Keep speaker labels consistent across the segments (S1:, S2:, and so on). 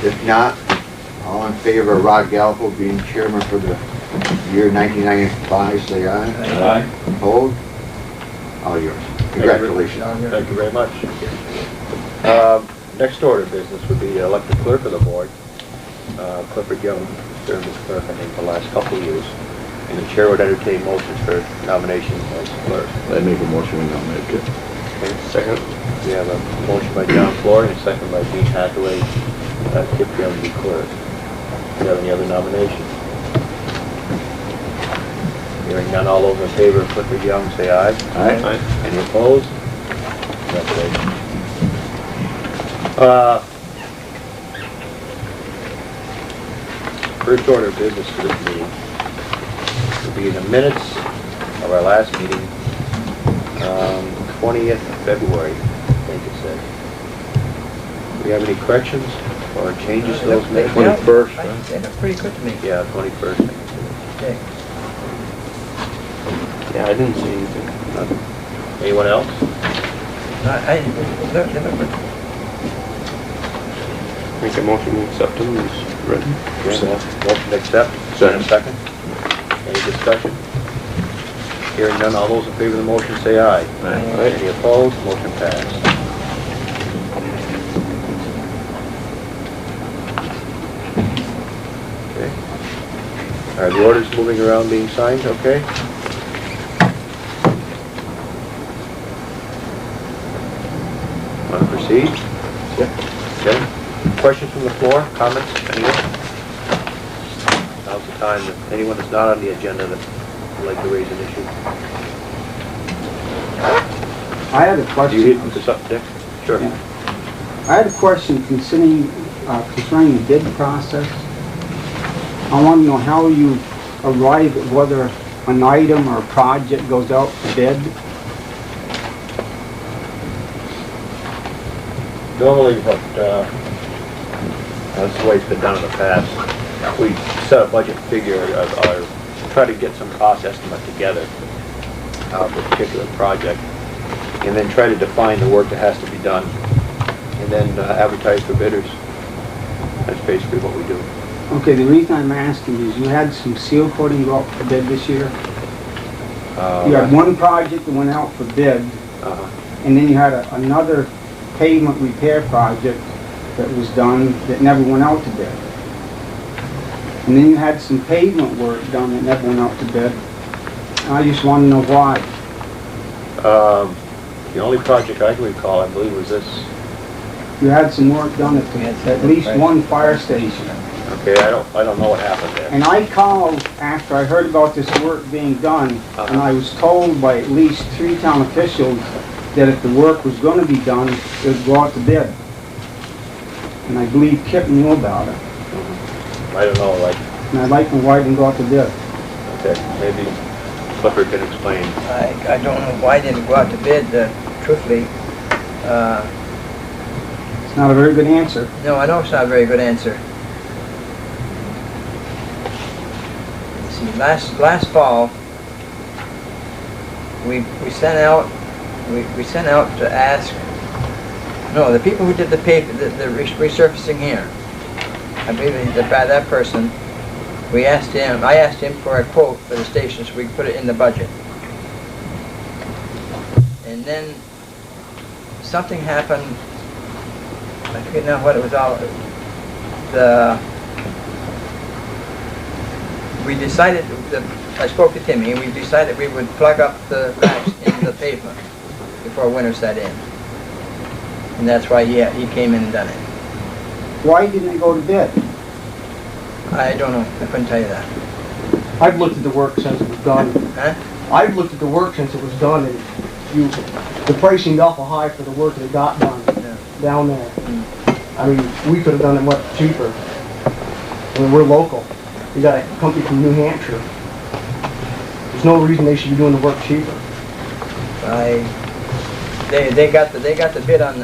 S1: If not, all in favor of Rod Galpo being chairman for the year 1995, say aye.
S2: Aye.
S1: Opposed? All yours. Congratulations.
S3: Thank you very much. Next order of business would be elect the clerk of the board. Clifford Young served as clerk, I think, the last couple of years. And the chair would entertain motions for nomination as clerk.
S2: I make a motion to nominate Kip.
S3: Okay. Second. We have a motion by John Flory and a second by Dean Hathaway. Kip Young to be clerk. Do you have any other nominations? Hearing none, all those in favor of Clifford Young, say aye.
S2: Aye.
S3: Any opposed? Congratulations. First order of business for this meeting will be the minutes of our last meeting, 20th of February, I think it said. Do we have any corrections or changes to those minutes?
S2: 21st,
S4: They
S2: right?
S4: look pretty good to me.
S3: Yeah, 21st. I think it is.
S4: Okay.
S2: Yeah, I didn't see anything.
S3: Nothing. Anyone else?
S4: They look good.
S2: Make a motion to accept them as written.
S3: Okay. Motion to accept.
S2: Second.
S3: Second. Any discussion? Hearing none, all those in favor of the motion say aye.
S2: Aye.
S3: Any opposed? Motion passed. Okay. Are the orders moving around being signed? Okay. Want to proceed? Okay. Questions from the floor? Comments? Anyone? Now's the time. If anyone that's not on the agenda that would like to raise an issue.
S5: I had a
S3: Do you
S5: question.
S3: hit this up, Dick? Sure.
S5: Yeah. I had a question concerning the bid process. I want to know how you arrive at whether an item or a project goes out for bid.
S3: Normally what, that's the way it's been done in the past. We set a budget figure or try to get some cost estimate together for a particular project and then try to define the work that has to be done and then advertise for bidders. That's basically what we do.
S5: Okay, the reason I'm asking is you had some seal coating go out for bid this year. You had one project that went out for bid, and then you had another pavement repair project that was done that never went out to bid. And then you had some pavement work done that never went out to bid. I just want to know why.
S3: The only project I can recall, I believe, was this.
S5: You had some work done at least one fire station.
S3: Okay, I don't know what happened there.
S5: And I called after I heard about this work being done, and I was told by at least 3 town officials that if the work was going to be done, it would go out to bid. And I believe Kip knew about it.
S3: I don't know, like,
S5: And I'd like to know why it didn't go out to bid.
S3: okay, maybe Clifford can explain.
S4: I don't know why they didn't go out to bid, truthfully.
S5: It's not a very good answer.
S4: No, I know it's not a very good answer. See, last fall, we sent out to ask. No, the people who did the resurfacing here. I believe that person. I asked him for a quote for the station so we could put it in the budget. And then something happened. I forget now what it was all. We decided that I spoke to Timmy, and we decided we would plug up the cracks in the pavement before winter set in, and that's why he came in and done it.
S5: Why didn't it go to bid?
S4: I don't know. I couldn't tell you that.
S6: I've looked at the work since it was done.
S4: Huh?
S6: I've looked at the work since it was done, and the pricing's awful high for the work that got done down there. I mean, we could have done it much cheaper. I mean, we're local. We got a company from New Hampshire. There's no reason they should be doing the work cheaper.
S4: They got the bid on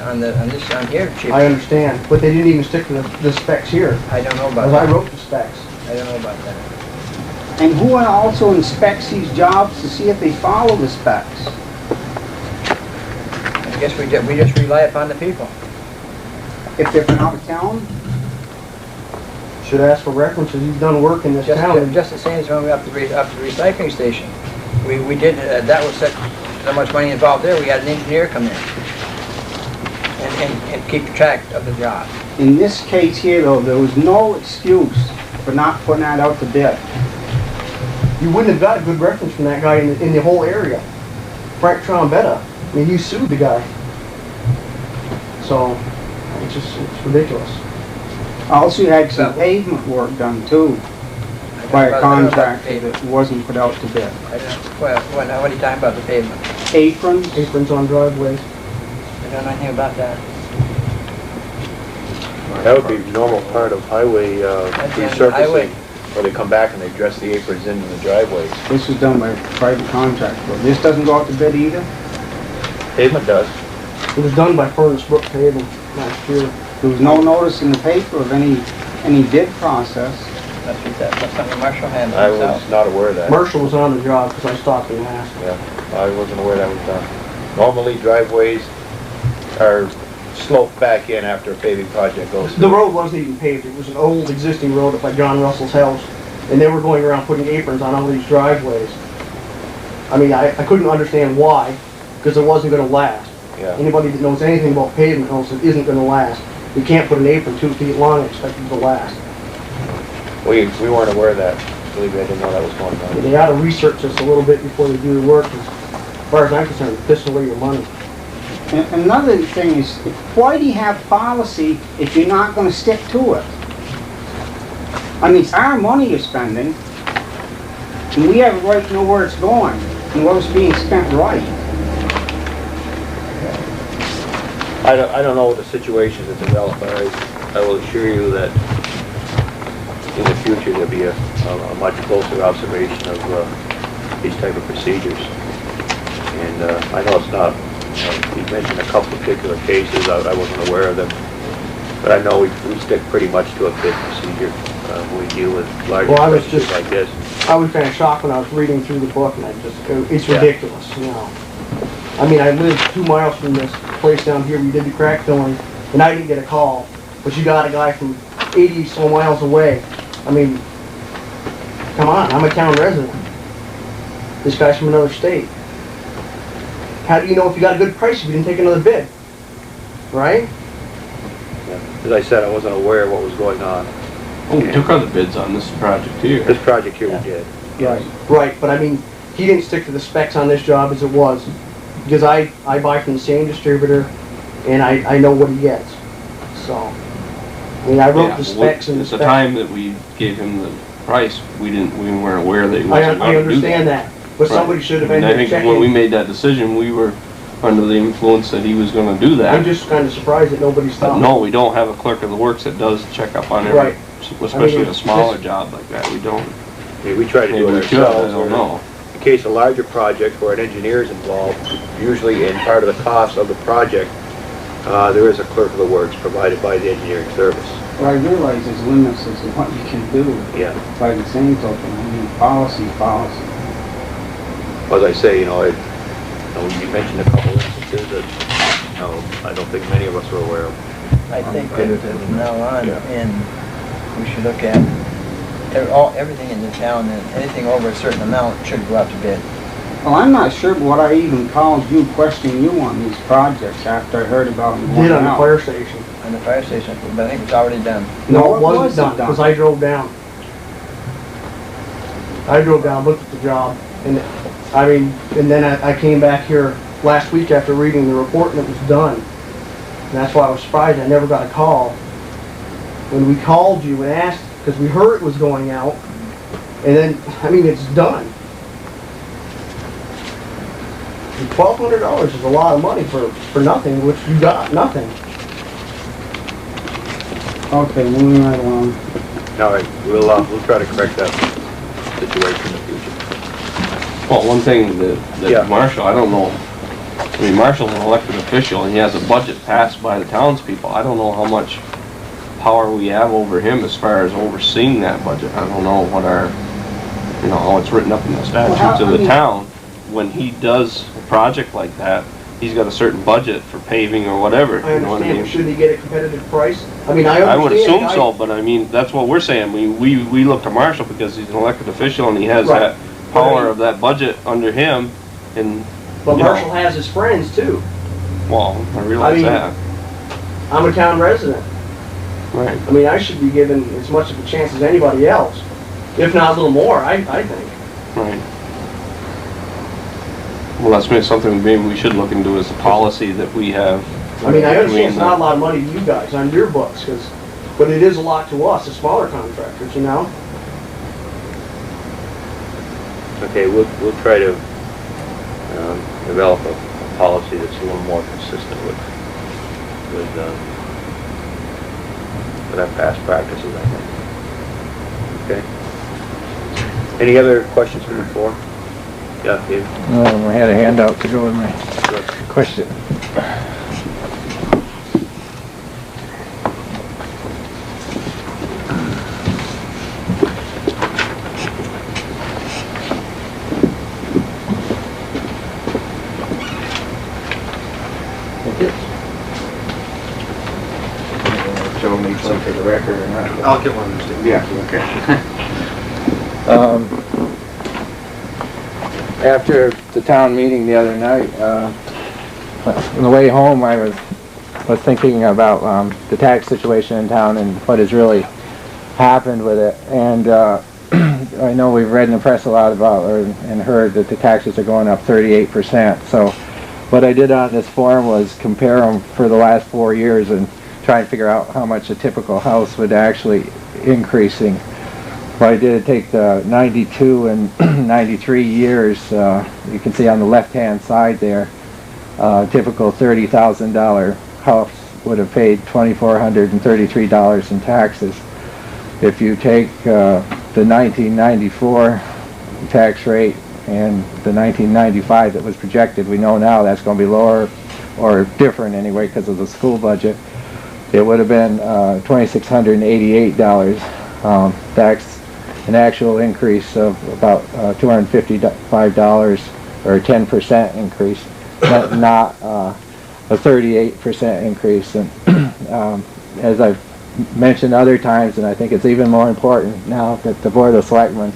S4: here cheaper.
S6: I understand, but they didn't even stick to the specs here.
S4: I don't know about
S6: Because I
S4: that.
S6: wrote the specs.
S4: I don't know about that.
S5: And who also inspects these jobs to see if they follow the specs?
S4: I guess we just rely upon the people.
S5: If they're from out of town?
S6: Should ask for references, he's done work in this town.
S4: Just the same as when we up to the recycling station. We did, that was so much money involved there, we had an engineer come in and keep track of the job.
S5: In this case here though, there was no excuse for not putting that out to bid.
S6: You wouldn't have got a good reference from that guy in the whole area. Frank Trombetta, I mean, you sued the guy. So, it's ridiculous.
S5: Also, you had some pavement work done too, by a contractor that wasn't put out to bid.
S4: I don't, well, what are you talking about, the pavement?
S5: Aprons
S6: On driveways.
S4: I don't know anything about that.
S3: That would be normal part of highway
S4: That's the end of the highway.
S3: resurfacing, where they come back and they dress the aprons into the driveways.
S5: This was done by a private contractor. This doesn't go out to bid either?
S3: Pavement does.
S6: It was done by Furnace Brook Paving last year.
S5: There was no notice in the paper of any bid process.
S4: That's something Marshall handled
S3: I
S4: himself.
S3: was not aware of that.
S6: Marshall was on the job because I stopped and asked.
S3: Yeah, I wasn't aware that was done. Normally driveways are sloped back in after a paving project goes through.
S6: The road wasn't even paved. It was an old existing road up by John Russell's house. And they were going around putting aprons on all these driveways. I mean, I couldn't understand why, because it wasn't going to last.
S3: Yeah.
S6: Anybody that knows anything about pavement knows it isn't going to last. You can't put an apron 2 feet long and expect it to last.
S3: We weren't aware of that. Believe me, I didn't know that was going on.
S6: They ought to research this a little bit before they do the work. As far as I'm concerned, they're pissing away your money.
S5: And another thing is, why do you have policy if you're not gonna stick to it? I mean, it's our money you're spending, and we have a right to know where it's going, and where it's being spent right.
S3: I don't know the situation that's developed, but I will assure you that in the future there'll be a much closer observation of these type of procedures. And I know it's not, he mentioned a couple of particular cases, I wasn't aware of them, but I know we stick pretty much to a bid procedure when we deal with larger procedures like this.
S6: I was kind of shocked when I was reading through the book, and it's ridiculous, you know. I mean, I live 2 miles from this place down here where you did the crack filling, and I didn't get a call, but you got a guy from 80 so miles away. I mean, come on, I'm a town resident. This guy's from another state. How do you know if you got a good price if you didn't take another bid? Right?
S3: Yeah. As I said, I wasn't aware of what was going on.
S2: Oh, we took other bids on this project here.
S3: This project here we did.
S6: Right. Right, but I mean, he didn't stick to the specs on this job as it was. Because I buy from the same distributor, and I know what he gets. So, I mean, I wrote the specs and the
S2: At
S6: specs.
S2: the time that we gave him the price, we weren't aware that he wasn't
S6: I
S2: going to do
S6: understand that, but somebody should have been
S2: I think
S6: checking.
S2: when we made that decision, we were under the influence that he was going to do that.
S6: I'm just kind of surprised that nobody
S2: But
S6: stopped.
S2: no, we don't have a clerk of the works that does check up on
S6: Right.
S2: especially a smaller
S6: this-
S2: job like that. We don't.
S3: I mean, we try to do
S2: Maybe
S3: it
S2: we should, I
S3: ourselves.
S2: don't know.
S3: In case of larger projects where an engineer is involved, usually in part of the cost of the project, there is a clerk of the works provided by the engineering service.
S5: Well, I realize there's limits as to what you can do.
S3: Yeah.
S5: By the same token, I mean, policy.
S3: As I say, you mentioned a couple instances that, I don't think many of us are aware of.
S4: I think that from now on,
S3: Yeah.
S4: and we should look at everything in the town, and anything over a certain amount should go out to bid.
S5: Well, I'm not sure what I even called you, questioning you on these projects after I heard about them.
S6: Did on the fire station.
S4: On the fire station, but I think it's already done.
S6: No, it wasn't done, because I drove down. I drove down, looked at the job, and and then I came back here last week after reading the report, and it was done. And that's why I was surprised I never got a call. When we called you and asked, because we heard it was going out, and then, it's done. And $1,200 is a lot of money for nothing, which you got nothing.
S5: Okay, moving right along.
S3: All right, we'll try to correct that situation in the future.
S2: Well, one thing
S3: Yeah.
S2: that Marshall, I don't know, Marshall's an elected official and he has a budget passed by the townspeople. I don't know how much power we have over him as far as overseeing that budget. I don't know what how it's written up in the statutes of the town. When he does a project like that, he's got a certain budget for paving or whatever,
S6: I
S2: you know what I
S6: understand,
S2: mean?
S6: but shouldn't he get a competitive price? I mean, I
S2: I would
S6: understand.
S2: assume so, but I mean, that's what we're saying. We look to Marshall because he's an elected official and he has
S6: Right.
S2: that power of that budget under him, and,
S6: But
S2: you know,
S6: Marshall has his friends too.
S2: well, I realize
S6: I mean-
S2: that.
S6: I'm a town resident.
S2: Right.
S6: I mean, I should be given as much of a chance as anybody else, if not a little more, I think.
S2: Right. Well, that's maybe something maybe we should look into as a policy that we have.
S6: I mean, I understand
S2: between
S6: it's not a lot of money to you guys on your books, but it is a lot to us, the smaller contractors, you know?
S3: Okay, we'll try to develop a policy that's a little more consistent with our past practices, I think. Okay. Any other questions from the floor? Yeah, Dave?
S4: I had a handout to go with my question.
S1: So we'll need some for the record or not?
S7: I'll get one of those.
S1: Yeah, okay.
S4: After the town meeting the other night, on the way home, I was thinking about the tax situation in town and what has really happened with it. And I know we've read in the press a lot about and heard that the taxes are going up 38%. So what I did on this form was compare them for the last 4 years and try and figure out how much a typical house would actually increasing. What I did take the 92 and 93 years, you can see on the left-hand side there, typical $30,000 house would have paid $2,433 in taxes. If you take the 1994 tax rate and the 1995 that was projected, we know now that's going to be lower or different anyway because of the school budget. It would have been $2,688. That's an actual increase of about $255 or a 10% increase, not a 38% increase. And as I've mentioned other times, and I think it's even more important now that the Board of Selectmen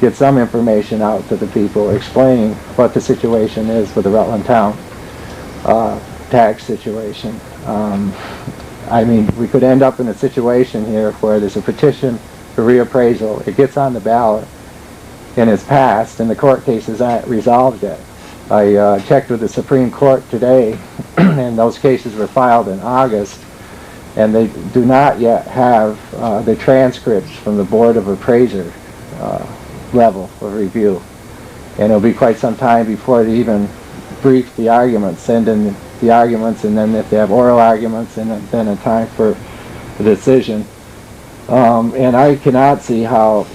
S4: get some information out to the people explaining what the situation is with the Rutland Town tax situation. I mean, we could end up in a situation here where there's a petition for reappraisal, it gets on the ballot, and it's passed, and the court cases aren't resolved yet. I checked with the Supreme Court today, and those cases were filed in August, and they do not yet have the transcripts from the Board of Appraiser level of review. And it'll be quite some time before they even brief the arguments, send in the arguments, and then if they have oral arguments, and then a time for the decision. And I cannot see how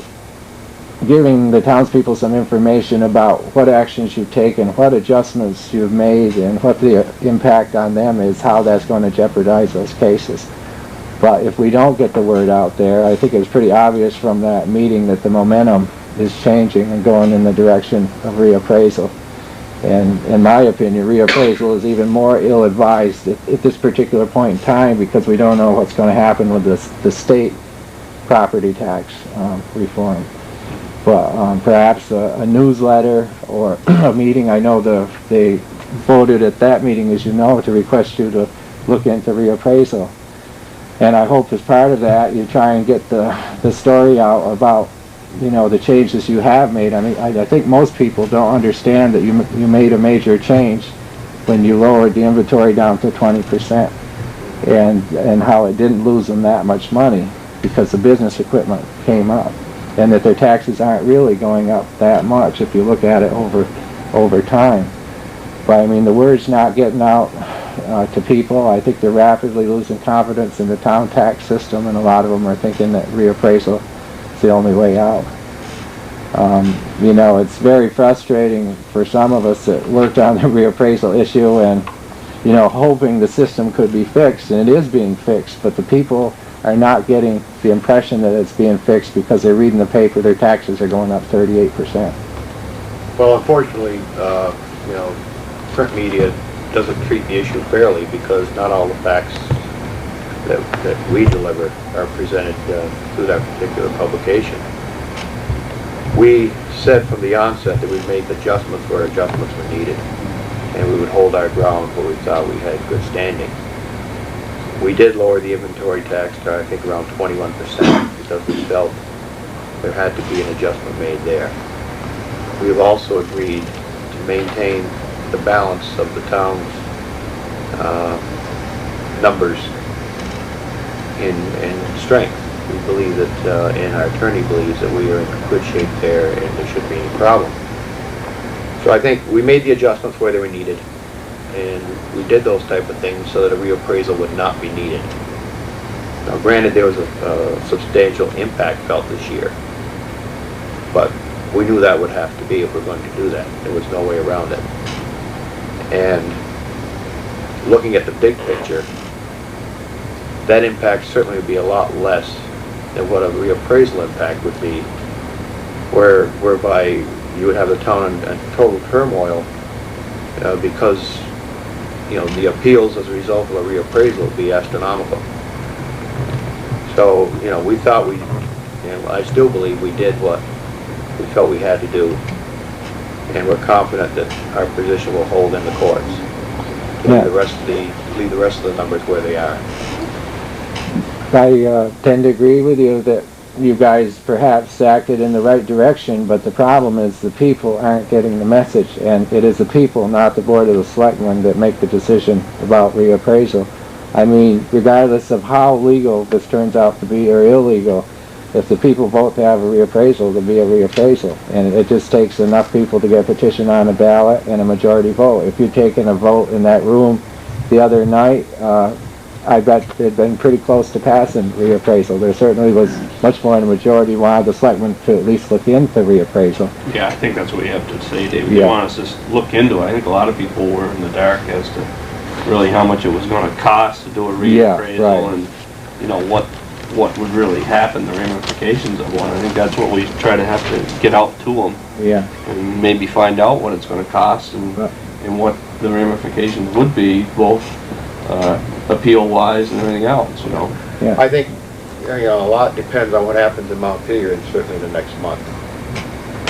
S4: giving the townspeople some information about what actions you've taken, what adjustments you've made, and what the impact on them is, how that's going to jeopardize those cases. But if we don't get the word out there, I think it's pretty obvious from that meeting that the momentum is changing and going in the direction of reappraisal. And in my opinion, reappraisal is even more ill-advised at this particular point in time because we don't know what's going to happen with the state property tax reform. But perhaps a newsletter or a meeting. I know they voted at that meeting, as you know, to request you to look into reappraisal. And I hope as part of that you try and get the story out about, you know, the changes you have made. I mean, I think most people don't understand that you made a major change when you lowered the inventory down to 20%, and how it didn't lose them that much money because the business equipment came up, and that their taxes aren't really going up that much if you look at it over time. But I mean, the word's not getting out to people. I think they're rapidly losing confidence in the town tax system, and a lot of them are thinking that reappraisal is the only way out. You know, it's very frustrating for some of us that worked on the reappraisal issue and, you know, hoping the system could be fixed, and it is being fixed, but the people are not getting the impression that it's being fixed because they're reading the paper, their taxes are going up 38%.
S3: Well, unfortunately, you know, print media doesn't treat the issue fairly because not all the facts that we deliver are presented through that particular publication. We said from the onset that we'd make adjustments where adjustments were needed, and we would hold our ground where we thought we had good standing. We did lower the inventory tax to, I think, around 21% because we felt there had to be an adjustment made there. We have also agreed to maintain the balance of the town's numbers in strength. We believe that, and our attorney believes that we are in good shape there and there shouldn't be any problem. So I think we made the adjustments where they were needed, and we did those type of things so that a reappraisal would not be needed. Now granted, there was a substantial impact felt this year, but we knew that would have to be if we're going to do that. There was no way around it. And looking at the big picture, that impact certainly would be a lot less than what a reappraisal impact would be, whereby you would have the town in total turmoil because the appeals as a result of a reappraisal would be astronomical. So we thought I still believe we did what we felt we had to do, and we're confident that our position will hold in the courts. Leave the rest of the numbers where they are.
S7: I tend to agree with you that you guys perhaps acted in the right direction, but the problem is the people aren't getting the message, and it is the people, not the Board of the Selectmen, that make the decision about reappraisal. I mean, regardless of how legal this turns out to be or illegal, if the people vote to have a reappraisal, there'll be a reappraisal. And it just takes enough people to get a petition on a ballot and a majority vote. If you'd taken a vote in that room the other night, I bet it'd been pretty close to passing reappraisal. There certainly was much more than a majority wanted the selectmen to at least look into reappraisal.
S2: Yeah, I think that's what you have to say, David.
S7: Yeah.
S2: You want us to just look into it. I think a lot of people were in the dark as to really how much it was going to cost to do a reappraisal,
S7: right.
S2: and what would really happen, the ramifications of one. I think that's what we try to have to get out to them.
S7: Yeah.
S2: And maybe find out what it's going to cost and what the ramifications would be, both appeal-wise and everything else,
S7: Yeah.
S3: I think a lot depends on what happens in Montpelier, and certainly the next month.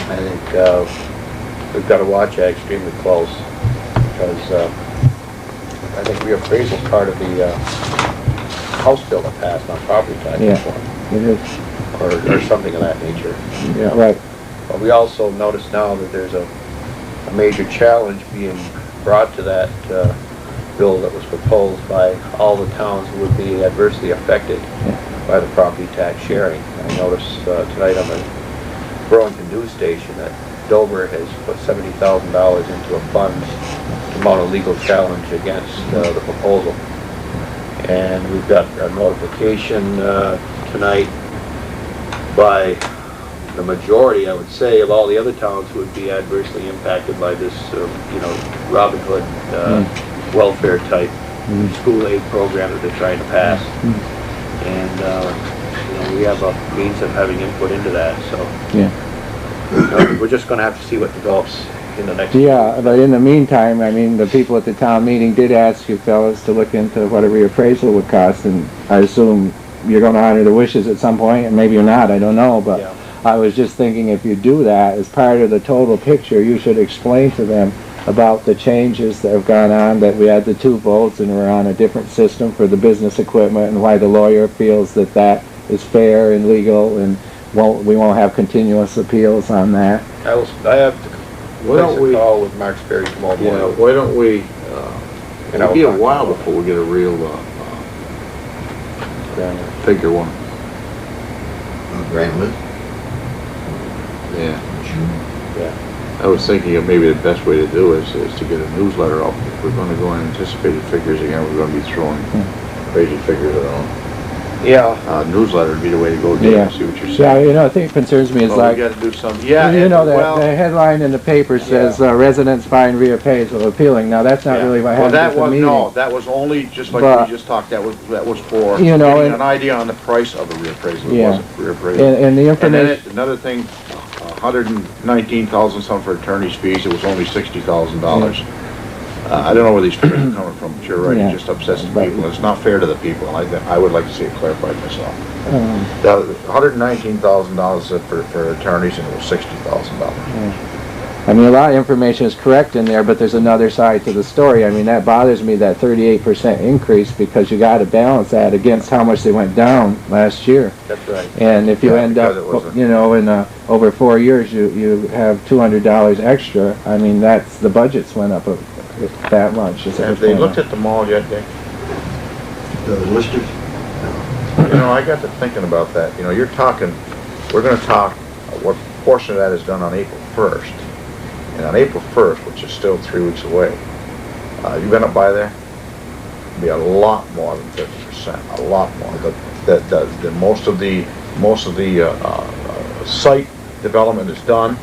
S3: I think we've got to watch that extremely close because I think reappraisal is part of the House bill that passed on property tax reform,
S7: It is.
S3: or something of that nature.
S7: Yeah, right.
S3: But we also notice now that there's a major challenge being brought to that bill that was proposed by all the towns who would be adversely affected by the property tax sharing. I noticed tonight on the Burlington news station that Dover has put $70,000 into a fund to mount a legal challenge against the proposal. And we've got a notification tonight by the majority, I would say, of all the other towns who would be adversely impacted by this, Robin Hood welfare type school aid program that they're trying to pass. And we have a means of having input into that. So we're just going to have to see what develops in the next.
S7: Yeah, but in the meantime, I mean, the people at the town meeting did ask you fellas to look into what a reappraisal would cost, and I assume you're going to honor the wishes at some point, and maybe you're not, I don't know, but I was just thinking if you do that, as part of the total picture, you should explain to them about the changes that have gone on, that we had the 2 votes and we're on a different system for the business equipment, and why the lawyer feels that that is fair and legal, and we won't have continuous appeals on that.
S3: I have to place a call with Mark Sperry tomorrow morning.
S1: Yeah, why don't we, it'll be a while before we get a real figure one.
S8: Grant list?
S1: Yeah. I was thinking of maybe the best way to do is to get a newsletter out. If we're going to go in anticipated figures again, we're going to be throwing crazy figures around.
S3: Yeah.
S1: Newsletter would be the way to go, Dave.
S7: Yeah.
S1: See what you're saying.
S7: Yeah, I think it concerns me is
S1: Well,
S7: like,
S1: we got to do something.
S7: the headline in the paper says residents find reappraisal appealing. Now, that's not really what happened at the meeting.
S1: No, that was only, just like
S7: But,
S1: we just talked, that was for
S7: you know,
S1: getting an idea on the price of a reappraisal. It wasn't reappraisal.
S7: And the
S1: And
S7: information,
S1: then another thing, $119,000 some for attorney's fees, it was only $60,000. I don't know where these figures are coming from, but you're right,
S7: Yeah.
S1: it just upsets the
S7: But-
S1: people. It's not fair to the people, and I would like to see it clarified myself. $119,000 for attorneys, and it was $60,000.
S7: I mean, a lot of information is correct in there, but there's another side to the story. I mean, that bothers me, that 38% increase, because you gotta balance that against how much they went down last year.
S3: That's right.
S7: And if you
S1: Yeah,
S7: end
S1: because
S7: up,
S1: it wasn't-
S7: you know, in, over 4 years, you have $200 extra, I mean, that's, the budgets went up that much.
S1: Have they looked at the mall yet, Dick?
S8: The listers?
S1: You know, I got to thinking about that. You know, you're talking, we're gonna talk, what portion of that is done on April 1st. And on April 1st, which is still 3 weeks away, you're gonna buy there? Be a lot more than 50%, a lot more. The most of the site development is done.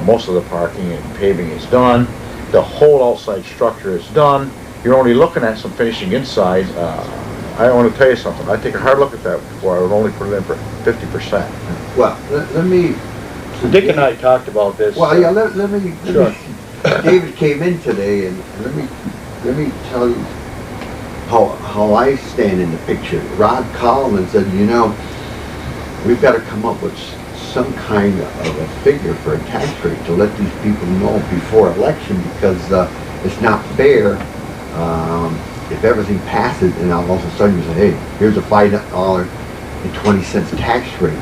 S1: Most of the parking and paving is done. The whole outside structure is done. You're only looking at some finishing inside. I want to tell you something. I take a hard look at that before I would only put it in for 50%.
S8: Well, let me...
S3: Dick and I talked about this.
S8: Well, yeah, let me,
S3: Sure.
S8: David came in today, and let me tell you how I stand in the picture. Rod Coleman said, you know, we've got to come up with some kind of a figure for a tax rate to let these people know before election, because it's not fair if everything passes and all of a sudden you say, hey, here's a $5.20 tax rate.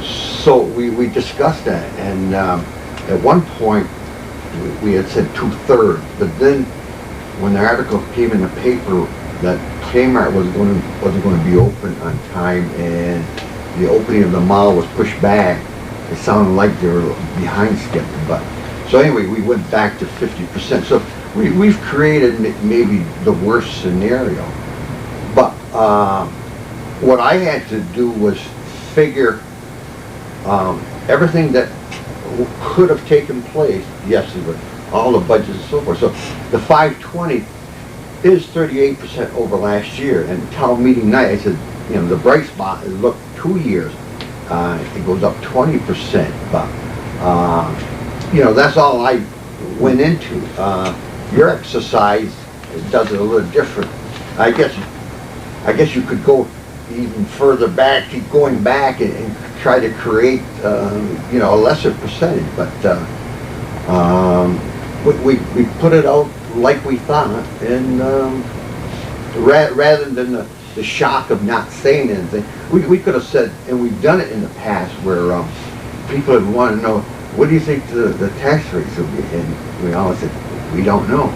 S8: So we discussed that, and at one point we had said 2/3, but then when the article came in the paper that Kmart wasn't going to be open on time, and the opening of the mall was pushed back, it sounded like they were behind schedule. But so anyway, we went back to 50%. So we've created maybe the worst scenario. But what I had to do was figure everything that could have taken place yesterday, all the budgets and so forth. So the 520 is 38% over last year. And town meeting night, I said, you know, the bright spot is, look, 2 years, it goes up 20%. But you know, that's all I went into. Your exercise does it a little different. I guess you could go even further back, keep going back and try to create, you know, a lesser percentage. But we put it out like we thought, and rather than the shock of not saying anything, we could have said, and we've done it in the past, where people would want to know, what do you think the tax rates will be? And we always said, we don't know,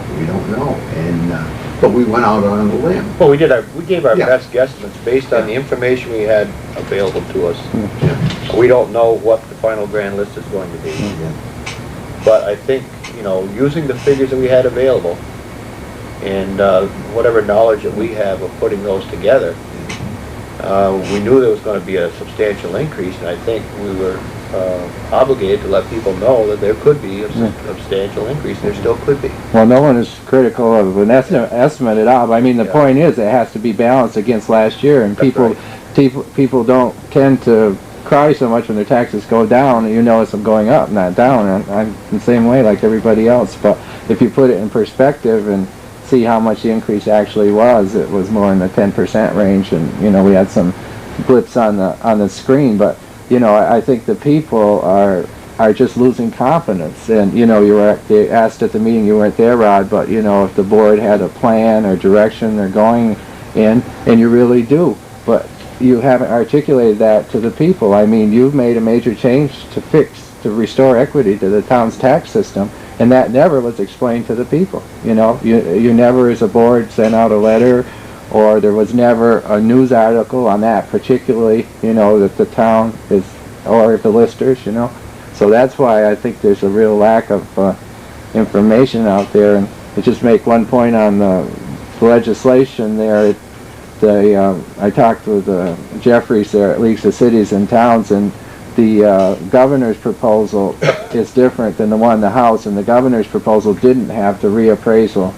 S8: and but we went out on a limb.
S3: Well, we gave our
S8: Yeah.
S3: best guesstimates based on the information we had available to us.
S8: Yeah.
S3: We don't know what the final grand list is going to be.
S8: Yeah.
S3: But I think, you know, using the figures that we had available and whatever knowledge that we have of putting those together, we knew there was going to be a substantial increase, and I think we were obligated to let people know that there could be a substantial increase, and there still could be.
S7: Well, no one is critical of an estimate at all, but I mean, the point is, it has to be balanced against last year, and
S3: That's
S7: people don't tend to cry so much when their taxes go down. You notice them going up, not down. I'm the same way like everybody else, but if you put it in perspective and see how much the increase actually was, it was more in the 10% range, and you know, we had some blips on the screen, but you know, I think the people are just losing confidence. And you know, they asked at the meeting, you weren't there, Rod, but you know, if the board had a plan or direction they're going in, and you really do, but you haven't articulated that to the people. I mean, you've made a major change to restore equity to the town's tax system, and that never was explained to the people. You know, you never as a board sent out a letter, or there was never a news article on that particularly, you know, that the town is, or the listers, you know. So that's why I think there's a real lack of information out there. And to just make one point on the legislation there, I talked with Jeffries there at Leagues of Cities and Towns, and the governor's proposal is different than the one in the House, and the governor's proposal didn't have the reappraisal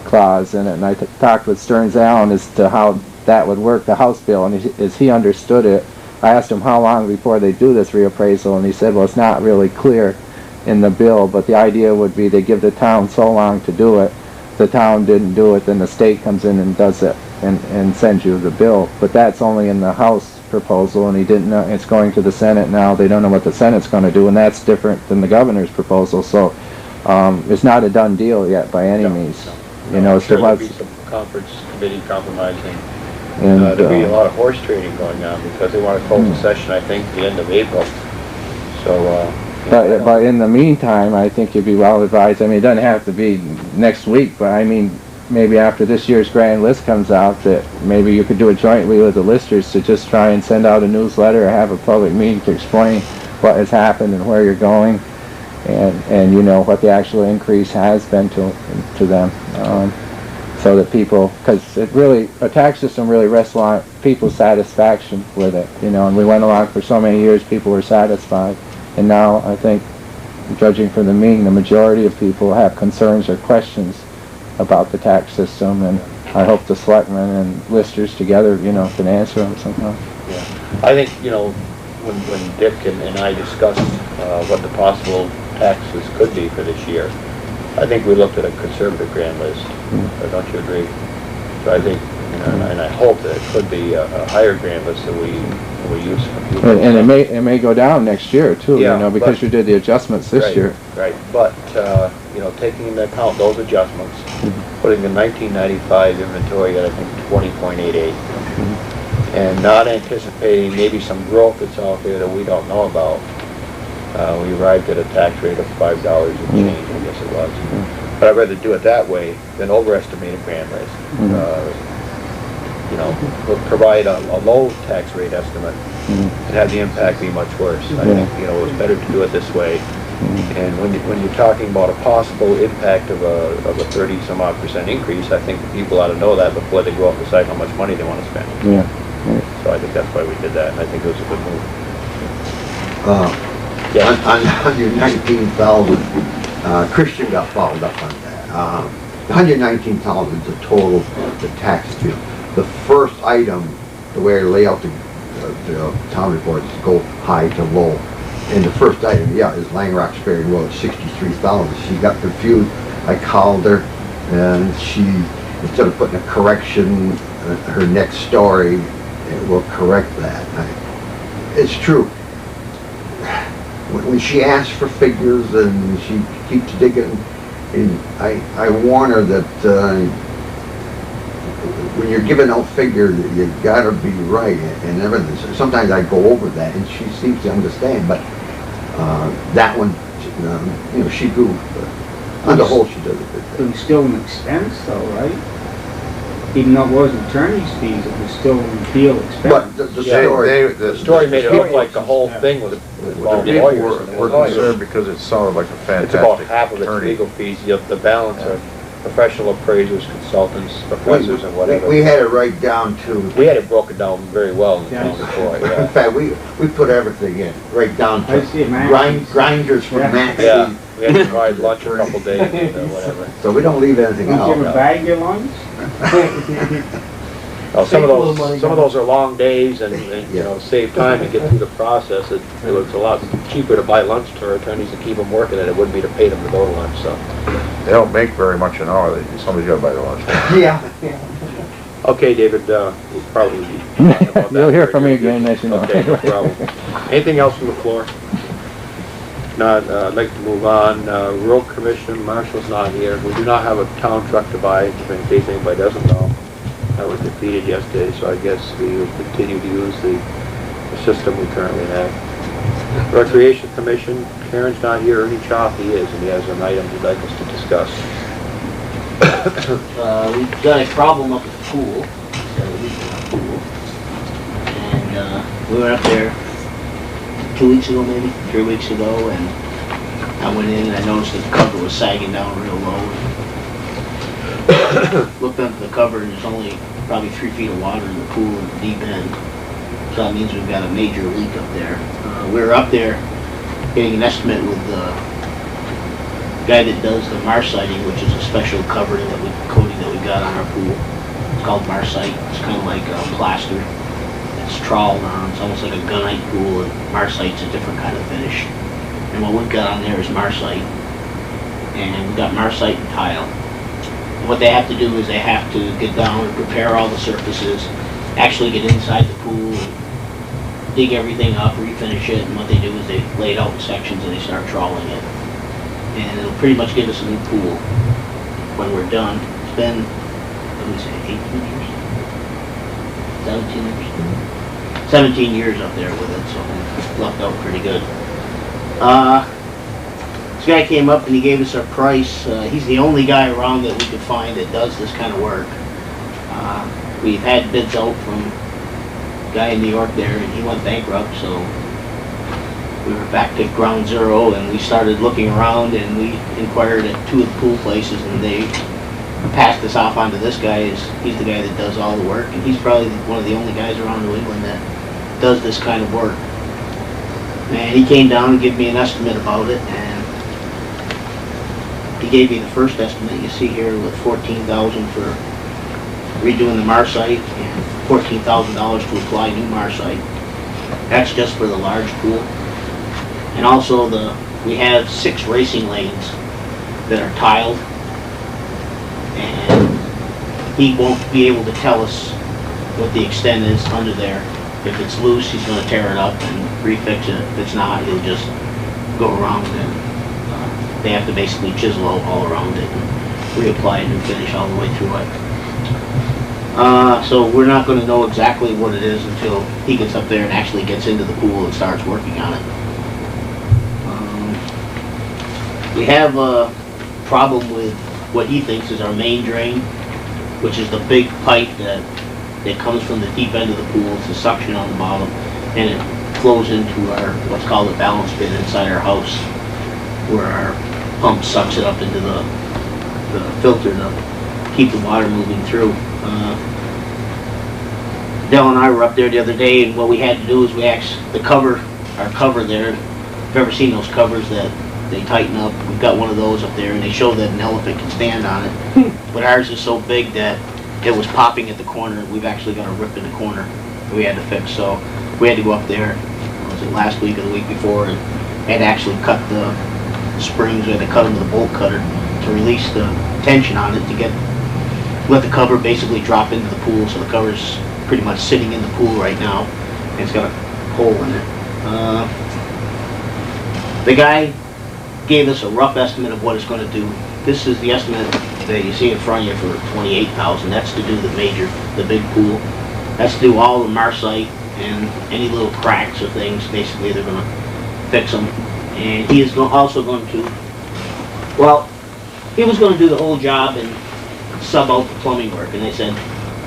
S7: clause in it. And I talked with Stearns Allen as to how that would work, the House bill, and as he understood it, I asked him how long before they do this reappraisal, and he said, well, it's not really clear in the bill, but the idea would be they give the town so long to do it the town didn't do it, then the state comes in and does it and sends you the bill. But that's only in the House proposal, and he didn't know, it's going to the Senate now. They don't know what the Senate's going to do, and that's different than the governor's proposal. So it's not a done deal yet by any means. You know,
S3: I'm sure
S7: so
S3: there'll be
S7: let's,
S3: some conference committee compromising.
S7: and
S3: There'll be a lot of horse trading going on because they want to close the session, I think, the end of April. So,
S7: but in the meantime, I think you'd be well advised. I mean, it doesn't have to be next week, but I mean, maybe after this year's grand list comes out, that maybe you could do it jointly with the listers to just try and send out a newsletter or have a public meeting to explain what has happened and where you're going, and you know what the actual increase has been to them, so that people, because it really, a tax system really rests on people's satisfaction with it, you know, and we went along for so many years, people were satisfied, and now I think, judging from the meeting, the majority of people have concerns or questions about the tax system, and I hope the selectmen and listers together, you know, can answer them somehow.
S3: yeah. I think, you know, when Dick and I discussed what the possible taxes could be for this year, I think we looked at a conservative grand list. Don't you agree? So I think, and I hope that it could be a higher grand list that we use.
S7: And it may go down next year too,
S3: Yeah,
S7: you know, because
S3: but-
S7: you did the adjustments this
S3: Right,
S7: year.
S3: Right, but, you know, taking into account those adjustments, putting the 1995 inventory at, I think, 20.88, and not anticipating maybe some growth that's out there that we don't know about, we arrived at a tax rate of $5 and change, I guess it was. But I'd rather do it that way than overestimate a grand list. You know, we'll provide a low tax rate estimate and have the impact be much worse. I think, you know, it's better to do it this way. And when you're talking about a possible impact of a 30-some-odd% increase, I think people ought to know that before they go out and decide how much money they want to spend.
S7: Yeah.
S3: So I think that's why we did that, and I think it was a good move.
S8: On your 19,000, Christian got followed up on that. 119,000 is the total, the tax bill. The first item, the way I lay out the town reports, go high to low. And the first item, is Lang Rock Sperry Road, 63,000. She got confused. I called her, and she, instead of putting a correction, her next story, it will correct that. It's true. When she asks for figures and she keeps digging, and I warn her that when you're giving out figures, you gotta be right and everything. So sometimes I go over that, and she seems to understand. But that one, you know, she grew. On the whole, she does a good
S5: It
S8: thing.
S5: was still an expense though, right? Even though it wasn't attorney's fees, it was still a real expense.
S8: But the story,
S3: The story made it look like the whole thing was involved
S1: The people
S3: lawyers. and it
S1: were
S3: wasn't.
S1: concerned because it sounded like a
S3: It's about
S1: fantastic
S3: half of its
S1: attorney.
S3: legal fees, the balance are professional appraisers, consultants, professors, and whatever.
S8: we had it right down to.
S3: We had it broken down very well in the town before,
S8: In
S3: yeah.
S8: fact, we put everything in, right down
S5: I
S8: to
S5: see, Max's.
S8: grinders for
S5: Yeah.
S8: Max.
S3: Yeah, we had to provide lunch a couple days and whatever.
S8: So we don't leave anything
S5: Don't you have a
S8: out.
S5: bag your lunch?
S3: Oh, some
S6: Save a little
S3: of
S6: money,
S3: those are long days and you know, save time and get through the process. It was a lot cheaper to buy lunch to our attorneys and keep them working than it would be to pay them to go to lunch, so.
S1: They don't make very much an hour, somebody's gotta buy the lunch.
S8: Yeah.
S3: Okay, David, we'll probably be talking about that.
S7: You'll hear from me again, as you know.
S3: Okay, no problem. Anything else from the floor? Not, I'd like to move on. Road Commission, Marshall's not here. We do not have a town truck to buy, in case anybody doesn't know. That was defeated yesterday, so I guess we will continue to use the system we currently have. Recreation Commission, Karen's not here, Ernie Chaffee is, and he has an item he'd like us to discuss.
S9: We've got a problem up at the pool, and we went up there 2 weeks ago, maybe 3 weeks ago, and I went in and I noticed that the cover was sagging down real low. Looked under the cover and there's only probably 3 feet of water in the pool at the deep end, so that means we've got a major leak up there. We were up there getting an estimate with the guy that does the marsiting, which is a special covering coating that we got on our pool. It's called marsite. It's kind of like plaster. It's trawled on. It's almost like a gunite pool, and marsite's a different kind of finish. And what we've got on there is marsite, and we've got marsite and tile. What they have to do is they have to get down and prepare all the surfaces, actually get inside the pool, and dig everything up, refinish it, and what they do is they lay it out in sections and they start trawling it. And it'll pretty much give us a new pool when we're done. It's been, what do we say, 18 years? 17 years? 17 years up there with it, so it lucked out pretty good. This guy came up and he gave us our price. He's the only guy around that we could find that does this kind of work. We've had bids out from a guy in New York there, and he went bankrupt, so we were back to ground zero, and we started looking around, and we inquired at 2 of the pool places, and they passed us off onto this guy. He's the guy that does all the work, and he's probably one of the only guys around New England that does this kind of work. And he came down and gave me an estimate about it, and he gave me the first estimate you see here with $14,000 for redoing the Marsite and $14,000 to apply new Marsite. That's just for the large pool. And also we have 6 racing lanes that are tiled, and he won't be able to tell us what the extent is under there. If it's loose, he's going to tear it up and refix it. If it's not, he'll just go around and they have to basically chisel all around it and reapply it and finish all the way through it. So we're not going to know exactly what it is until he gets up there and actually gets into the pool and starts working on it. We have a problem with what he thinks is our main drain, which is the big pipe that comes from the deep end of the pool. It's a suction on the bottom, and it flows into our what's called a balance bin inside our house, where our pump sucks it up into the filter to keep the water moving through. Dell and I were up there the other day, and what we had to do is we actually, our cover there, if you've ever seen those covers that they tighten up, we've got one of those up there, and they show that an elephant can stand on it. But ours is so big that it was popping at the corner. We've actually got a rip in the corner that we had to fix. So we had to go up there, was it last week or the week before, and had to actually cut the springs. We had to cut them with a bolt cutter to release the tension on it to let the cover basically drop into the pool. So the cover's pretty much sitting in the pool right now, and it's got a hole in it. The guy gave us a rough estimate of what it's going to do. This is the estimate that you see in front of you for $28,000. That's to do the big pool. That's to do all the Marsite and any little cracks or things. Basically, they're going to fix them. And he is also going to, well, he was going to do the whole job and sub out the plumbing work. And they said,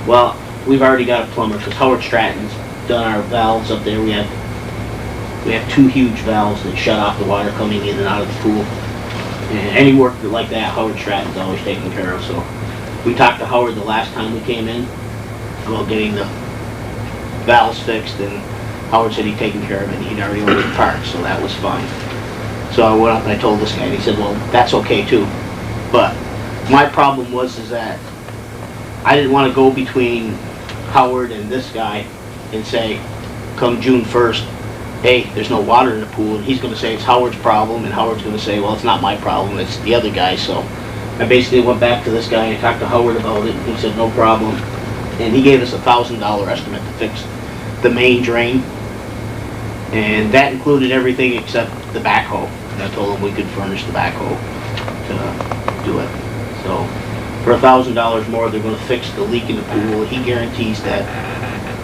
S9: well, we've already got a plumber because Howard Stratton's done our valves up there. We have 2 huge valves that shut off the water coming in and out of the pool. And any work like that, Howard Stratton's always taken care of. So we talked to Howard the last time we came in about getting the valves fixed, and Howard said he'd taken care of it and he'd already ordered the parts, so that was fine. So I went up and I told this guy, and he said, well, that's okay too. But my problem is that I didn't want to go between Howard and this guy and say, come June 1st, hey, there's no water in the pool, and he's going to say it's Howard's problem, and Howard's going to say, well, it's not my problem, it's the other guy. So I basically went back to this guy and talked to Howard about it, and he said no problem. And he gave us a $1,000 estimate to fix the main drain, and that included everything except the backhoe. And I told him we could furnish the backhoe to do it. So for $1,000 more, they're going to fix the leak in the pool. He guarantees that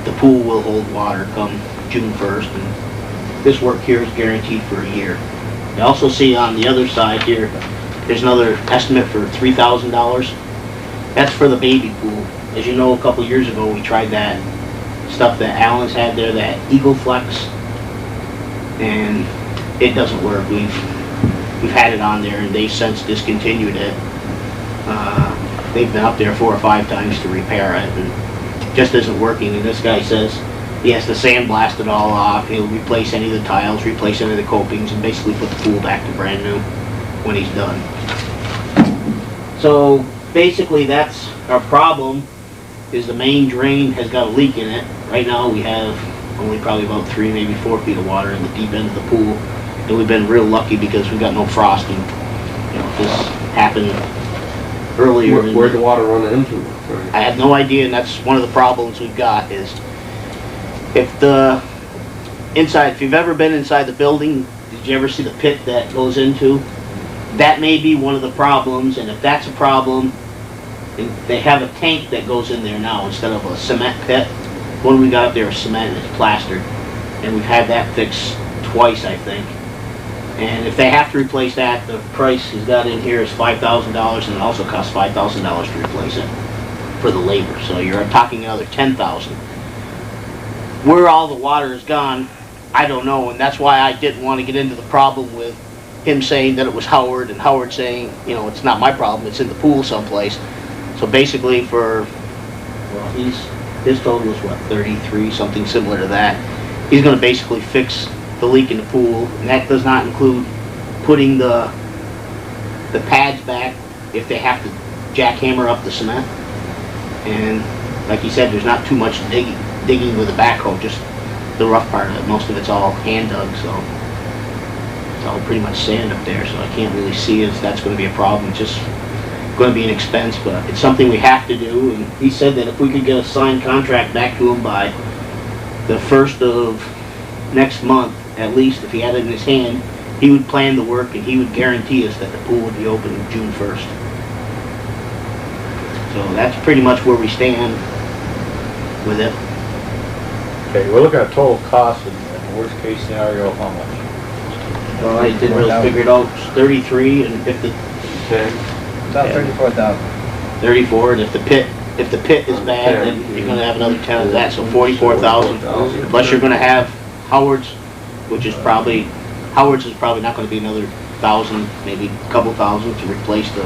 S9: the pool will hold water come June 1st, and this work here is guaranteed for a year. You also see on the other side here, there's another estimate for $3,000. That's for the baby pool. As you know, a couple years ago, we tried that stuff that Allen's had there, that Eagle Flex, and it doesn't work. We've had it on there, and they've since discontinued it. They've been up there 4 or 5 times to repair it, and it just isn't working. And this guy says he has to sandblast it all off. He'll replace any of the tiles, replace any of the copings, and basically put the pool back to brand new when he's done. So basically, that's our problem. Is the main drain has got a leak in it. Right now we have only probably about 3, maybe 4 feet of water in the deep end of the pool, and we've been real lucky because we've got no frosting. You know, if this happened earlier.
S2: Where'd the water run into?
S9: I have no idea, and that's one of the problems we've got is if the inside, if you've ever been inside the building, did you ever see the pit that goes into? That may be one of the problems, and if that's a problem, and they have a tank that goes in there now instead of a cement pit. One we got up there is cement and it's plastered, and we've had that fixed twice, I think. And if they have to replace that, the price he's got in here is $5,000, and it also costs $5,000 to replace it for the labor. So you're talking another $10,000. Where all the water is gone, I don't know, and that's why I didn't want to get into the problem with him saying that it was Howard, and Howard saying, you know, it's not my problem, it's in the pool someplace. So basically for, well, his total is what, 33, something similar to that. He's gonna basically fix the leak in the pool, and that does not include putting the pads back if they have to jackhammer up the cement. And like he said, there's not too much digging with a backhoe, just the rough part of it. Most of it's all hand dug, so it's all pretty much sand up there, so I can't really see if that's gonna be a problem. It's just gonna be an expense, but it's something we have to do. And he said that if we could get a signed contract back to him by the 1st of next month, at least, if he had it in his hand, he would plan the work and he would guarantee us that the pool would be open June 1st. So that's pretty much where we stand with it.
S3: Okay, we're looking at total cost in the worst case scenario, how much?
S9: Well, I didn't really figure it out, it's 33, and if the,
S4: About 34,000.
S9: 34, and if the pit is bad, then you're gonna have another 10 of that, so 44,000. Plus you're gonna have Howard's, which is probably, Howard's is probably not gonna be another 1,000, maybe a couple thousand to replace the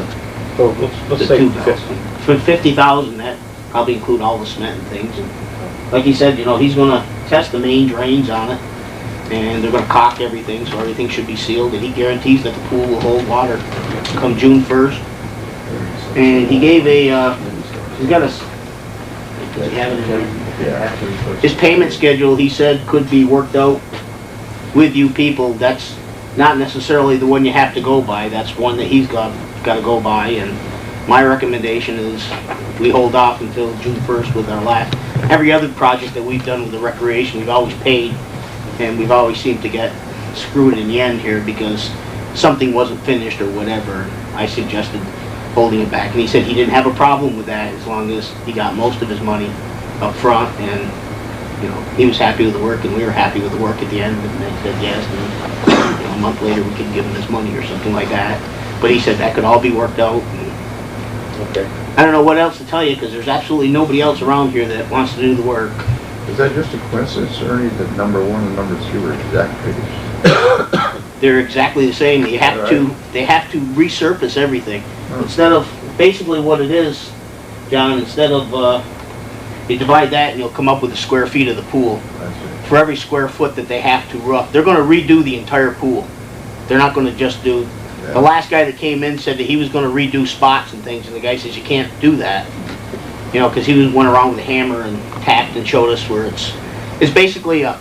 S3: So let's say
S9: 2,000. For 50,000, that probably include all the cement and things. And like he said, you know, he's gonna test the main drains on it, and they're gonna caulk everything, so everything should be sealed, and he guarantees that the pool will hold water come June 1st. And he gave a, he's got a, does he have it in there? His payment schedule, he said, could be worked out with you people. That's not necessarily the one you have to go by. That's one that he's got to go by. And my recommendation is we hold off until June 1st with our last. Every other project that we've done with the recreation, we've always paid, and we've always seemed to get screwed in the end here because something wasn't finished or whatever. I suggested holding it back, and he said he didn't have a problem with that as long as he got most of his money up front, and you know, he was happy with the work and we were happy with the work at the end, and they said yes, and you know, a month later we could give him his money or something like that. But he said that could all be worked out. And
S3: Okay.
S9: I don't know what else to tell you because there's absolutely nobody else around here that wants to do the work.
S1: Is that just a coincidence, Ernie, that number 1 and number 3 were exact figures?
S9: They're exactly the same. You have they have to resurface everything. Instead of, basically what it is, John, instead of, you divide that and you'll come up with the square feet of the pool. For every square foot that they have to rough, they're gonna redo the entire pool. They're not gonna just do, the last guy that came in said that he was gonna redo spots and things, and the guy says you can't do that. You know, cause he went around with a hammer and tapped and showed us where it's basically a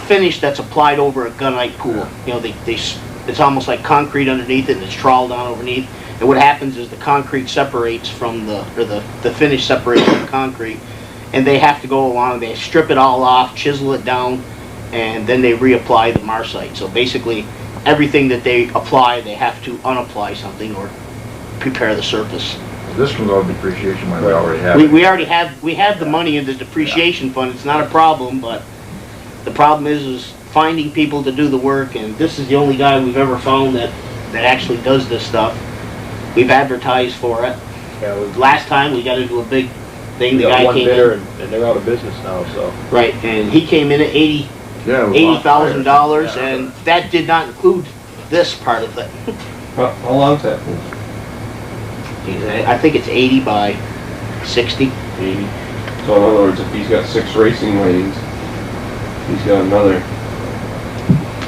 S9: finish that's applied over a gunite pool. You know, it's almost like concrete underneath it and it's trawled down underneath. And what happens is the concrete separates from the finish separates from the concrete, and they have to go along, they strip it all off, chisel it down, and then they reapply the marcite. So basically, everything that they apply, they have to unapply something or prepare the surface.
S1: This comes out of depreciation money we already have.
S9: We already have the money in the depreciation fund, it's not a problem, but the problem is finding people to do the work, and this is the only guy we've ever found that actually does this stuff. We've advertised for it.
S3: Yeah,
S9: Last time we got into a big thing. The
S3: we got
S9: guy
S3: one
S9: came
S3: bidder
S9: in.
S3: and they're out of business now, so.
S9: Right, and he came in at $80,000, and that did not include this part of it.
S2: How long's that?
S9: I think it's 80 by 60.
S2: 80. So in other words, if he's got 6 racing lanes, he's got another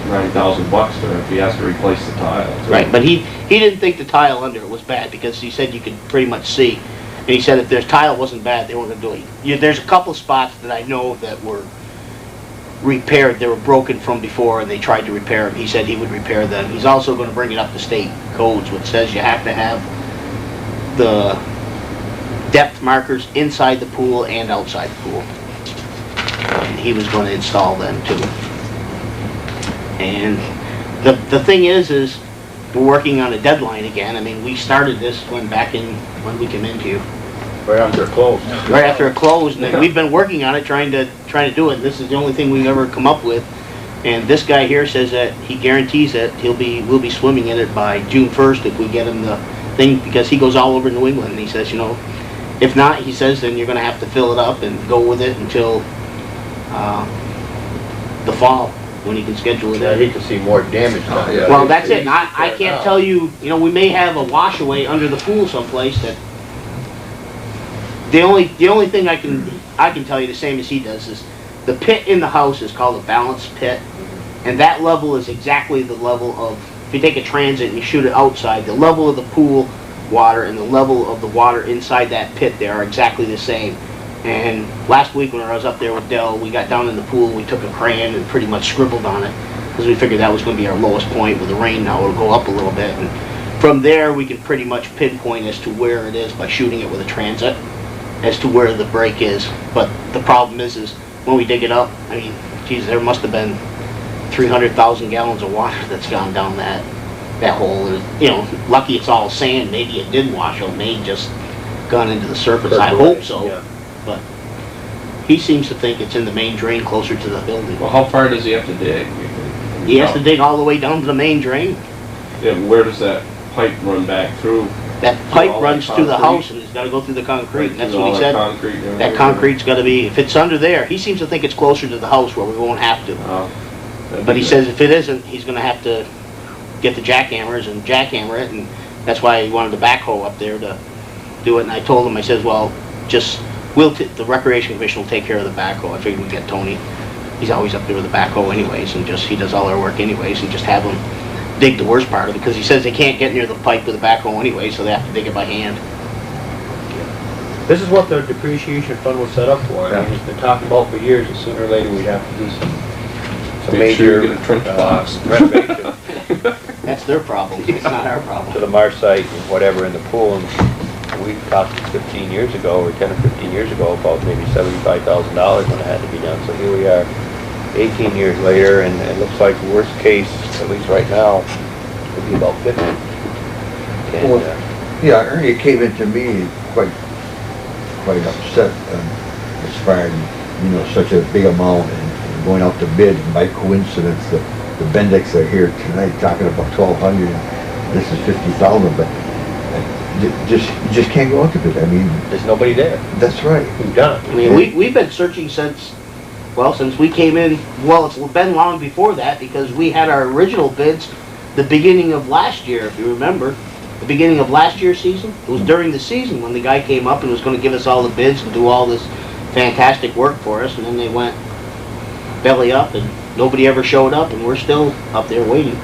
S2: $9,000 to if he has to replace the tile.
S9: Right, but he didn't think the tile under it was bad because he said you could pretty much see. And he said if their tile wasn't bad, they weren't going to do it. There's a couple spots that I know that were repaired. They were broken from before and they tried to repair them. He said he would repair them. He's also going to bring it up to state codes, which says you have to have the depth markers inside the pool and outside the pool. And he was gonna install them too. And the thing is we're working on a deadline again. I mean, we started this when we came into you.
S3: Right after it closed.
S9: Right after it closed, and we've been working on it, trying to do it. This is the only thing we've ever come up with. And this guy here says that he guarantees that we'll be swimming in it by June 1st if we get him the thing, because he goes all over New England, and he says, you know, if not, he says, then you're gonna have to fill it up and go with it until the fall, when he can schedule it
S3: I
S9: in.
S3: hate to see more damage done.
S1: Yeah.
S9: Well, that's it, and I can't tell you, you know, we may have a washaway under the pool someplace that, the only thing I can tell you the same as he does is, the pit in the house is called a balance pit, and that level is exactly the level of, if you take a transit and you shoot it outside, the level of the pool water and the level of the water inside that pit there are exactly the same. And last week when I was up there with Dell, we got down in the pool, we took a crayon and pretty much scribbled on it, because we figured that was going to be our lowest point. With the rain now, it'll go up a little bit, and from there we can pretty much pinpoint as to where it is by shooting it with a transit, as to where the break is. But the problem is when we dig it up, I mean, geez, there must have been 300,000 gallons of water that's gone down that hole. And, you know, lucky it's all sand. Maybe it did wash out. May just gone into the surface. I hope so.
S3: Yeah.
S9: But he seems to think it's in the main drain closer to the building.
S2: Well, how far does he have to dig?
S9: He has to dig all the way down to the main drain.
S2: And where does that pipe run back through?
S9: That pipe
S2: all
S9: runs
S2: that
S9: to the
S2: concrete?
S9: house, and it's got to go through the concrete. And that's
S2: Through
S9: what
S2: all
S9: he
S2: that
S9: said.
S2: concrete and
S9: That
S2: everything?
S9: concrete's got to be, if it's under there, he seems to think it's closer to the house where we won't have to.
S2: Oh, that'd
S9: But
S2: be
S9: he
S2: good.
S9: says if it isn't, he's gonna have to get the jackhammers and jackhammer it, and that's why he wanted the backhoe up there to do it. And I told him, I says, well, just, the Recreation Commission will take care of the backhoe. I figured we'd get Tony. He's always up there with the backhoe anyways, and just, he does all our work anyways, and just have him dig the worst part of it, because he says they can't get near the pipe with the backhoe anyway, so they have to dig it by hand.
S3: This is what the depreciation fund was set up for. I mean, it's been talking about for years, that sooner or later we'd have to do some
S2: Make sure
S3: major
S2: you get a trench box.
S3: renovation
S9: That's their problem, it's not our
S3: to
S9: problem.
S3: the Marsh site and whatever in the pool. And we talked 15 years ago, or 10 or 15 years ago, about maybe $75,000 when it had to be done. So here we are, 18 years later, and it looks like the worst case, at least right now, would be about 50. And,
S8: Well, yeah, Ernie came into me quite upset as far as, you know, such a big amount and going out to bid. And by coincidence, the Bendix are here tonight talking about 1,200. This is 50,000, but you just can't go out to bid. I mean,
S3: there's nobody there
S8: that's right.
S3: who's done it.
S9: I mean, we've been searching since we came in, well, it's been long before that, because we had our original bids the beginning of last year, if you remember. The beginning of last year's season. It was during the season when the guy came up and was going to give us all the bids and do all this fantastic work for us, and then they went belly up and nobody ever showed up, and we're still up there waiting.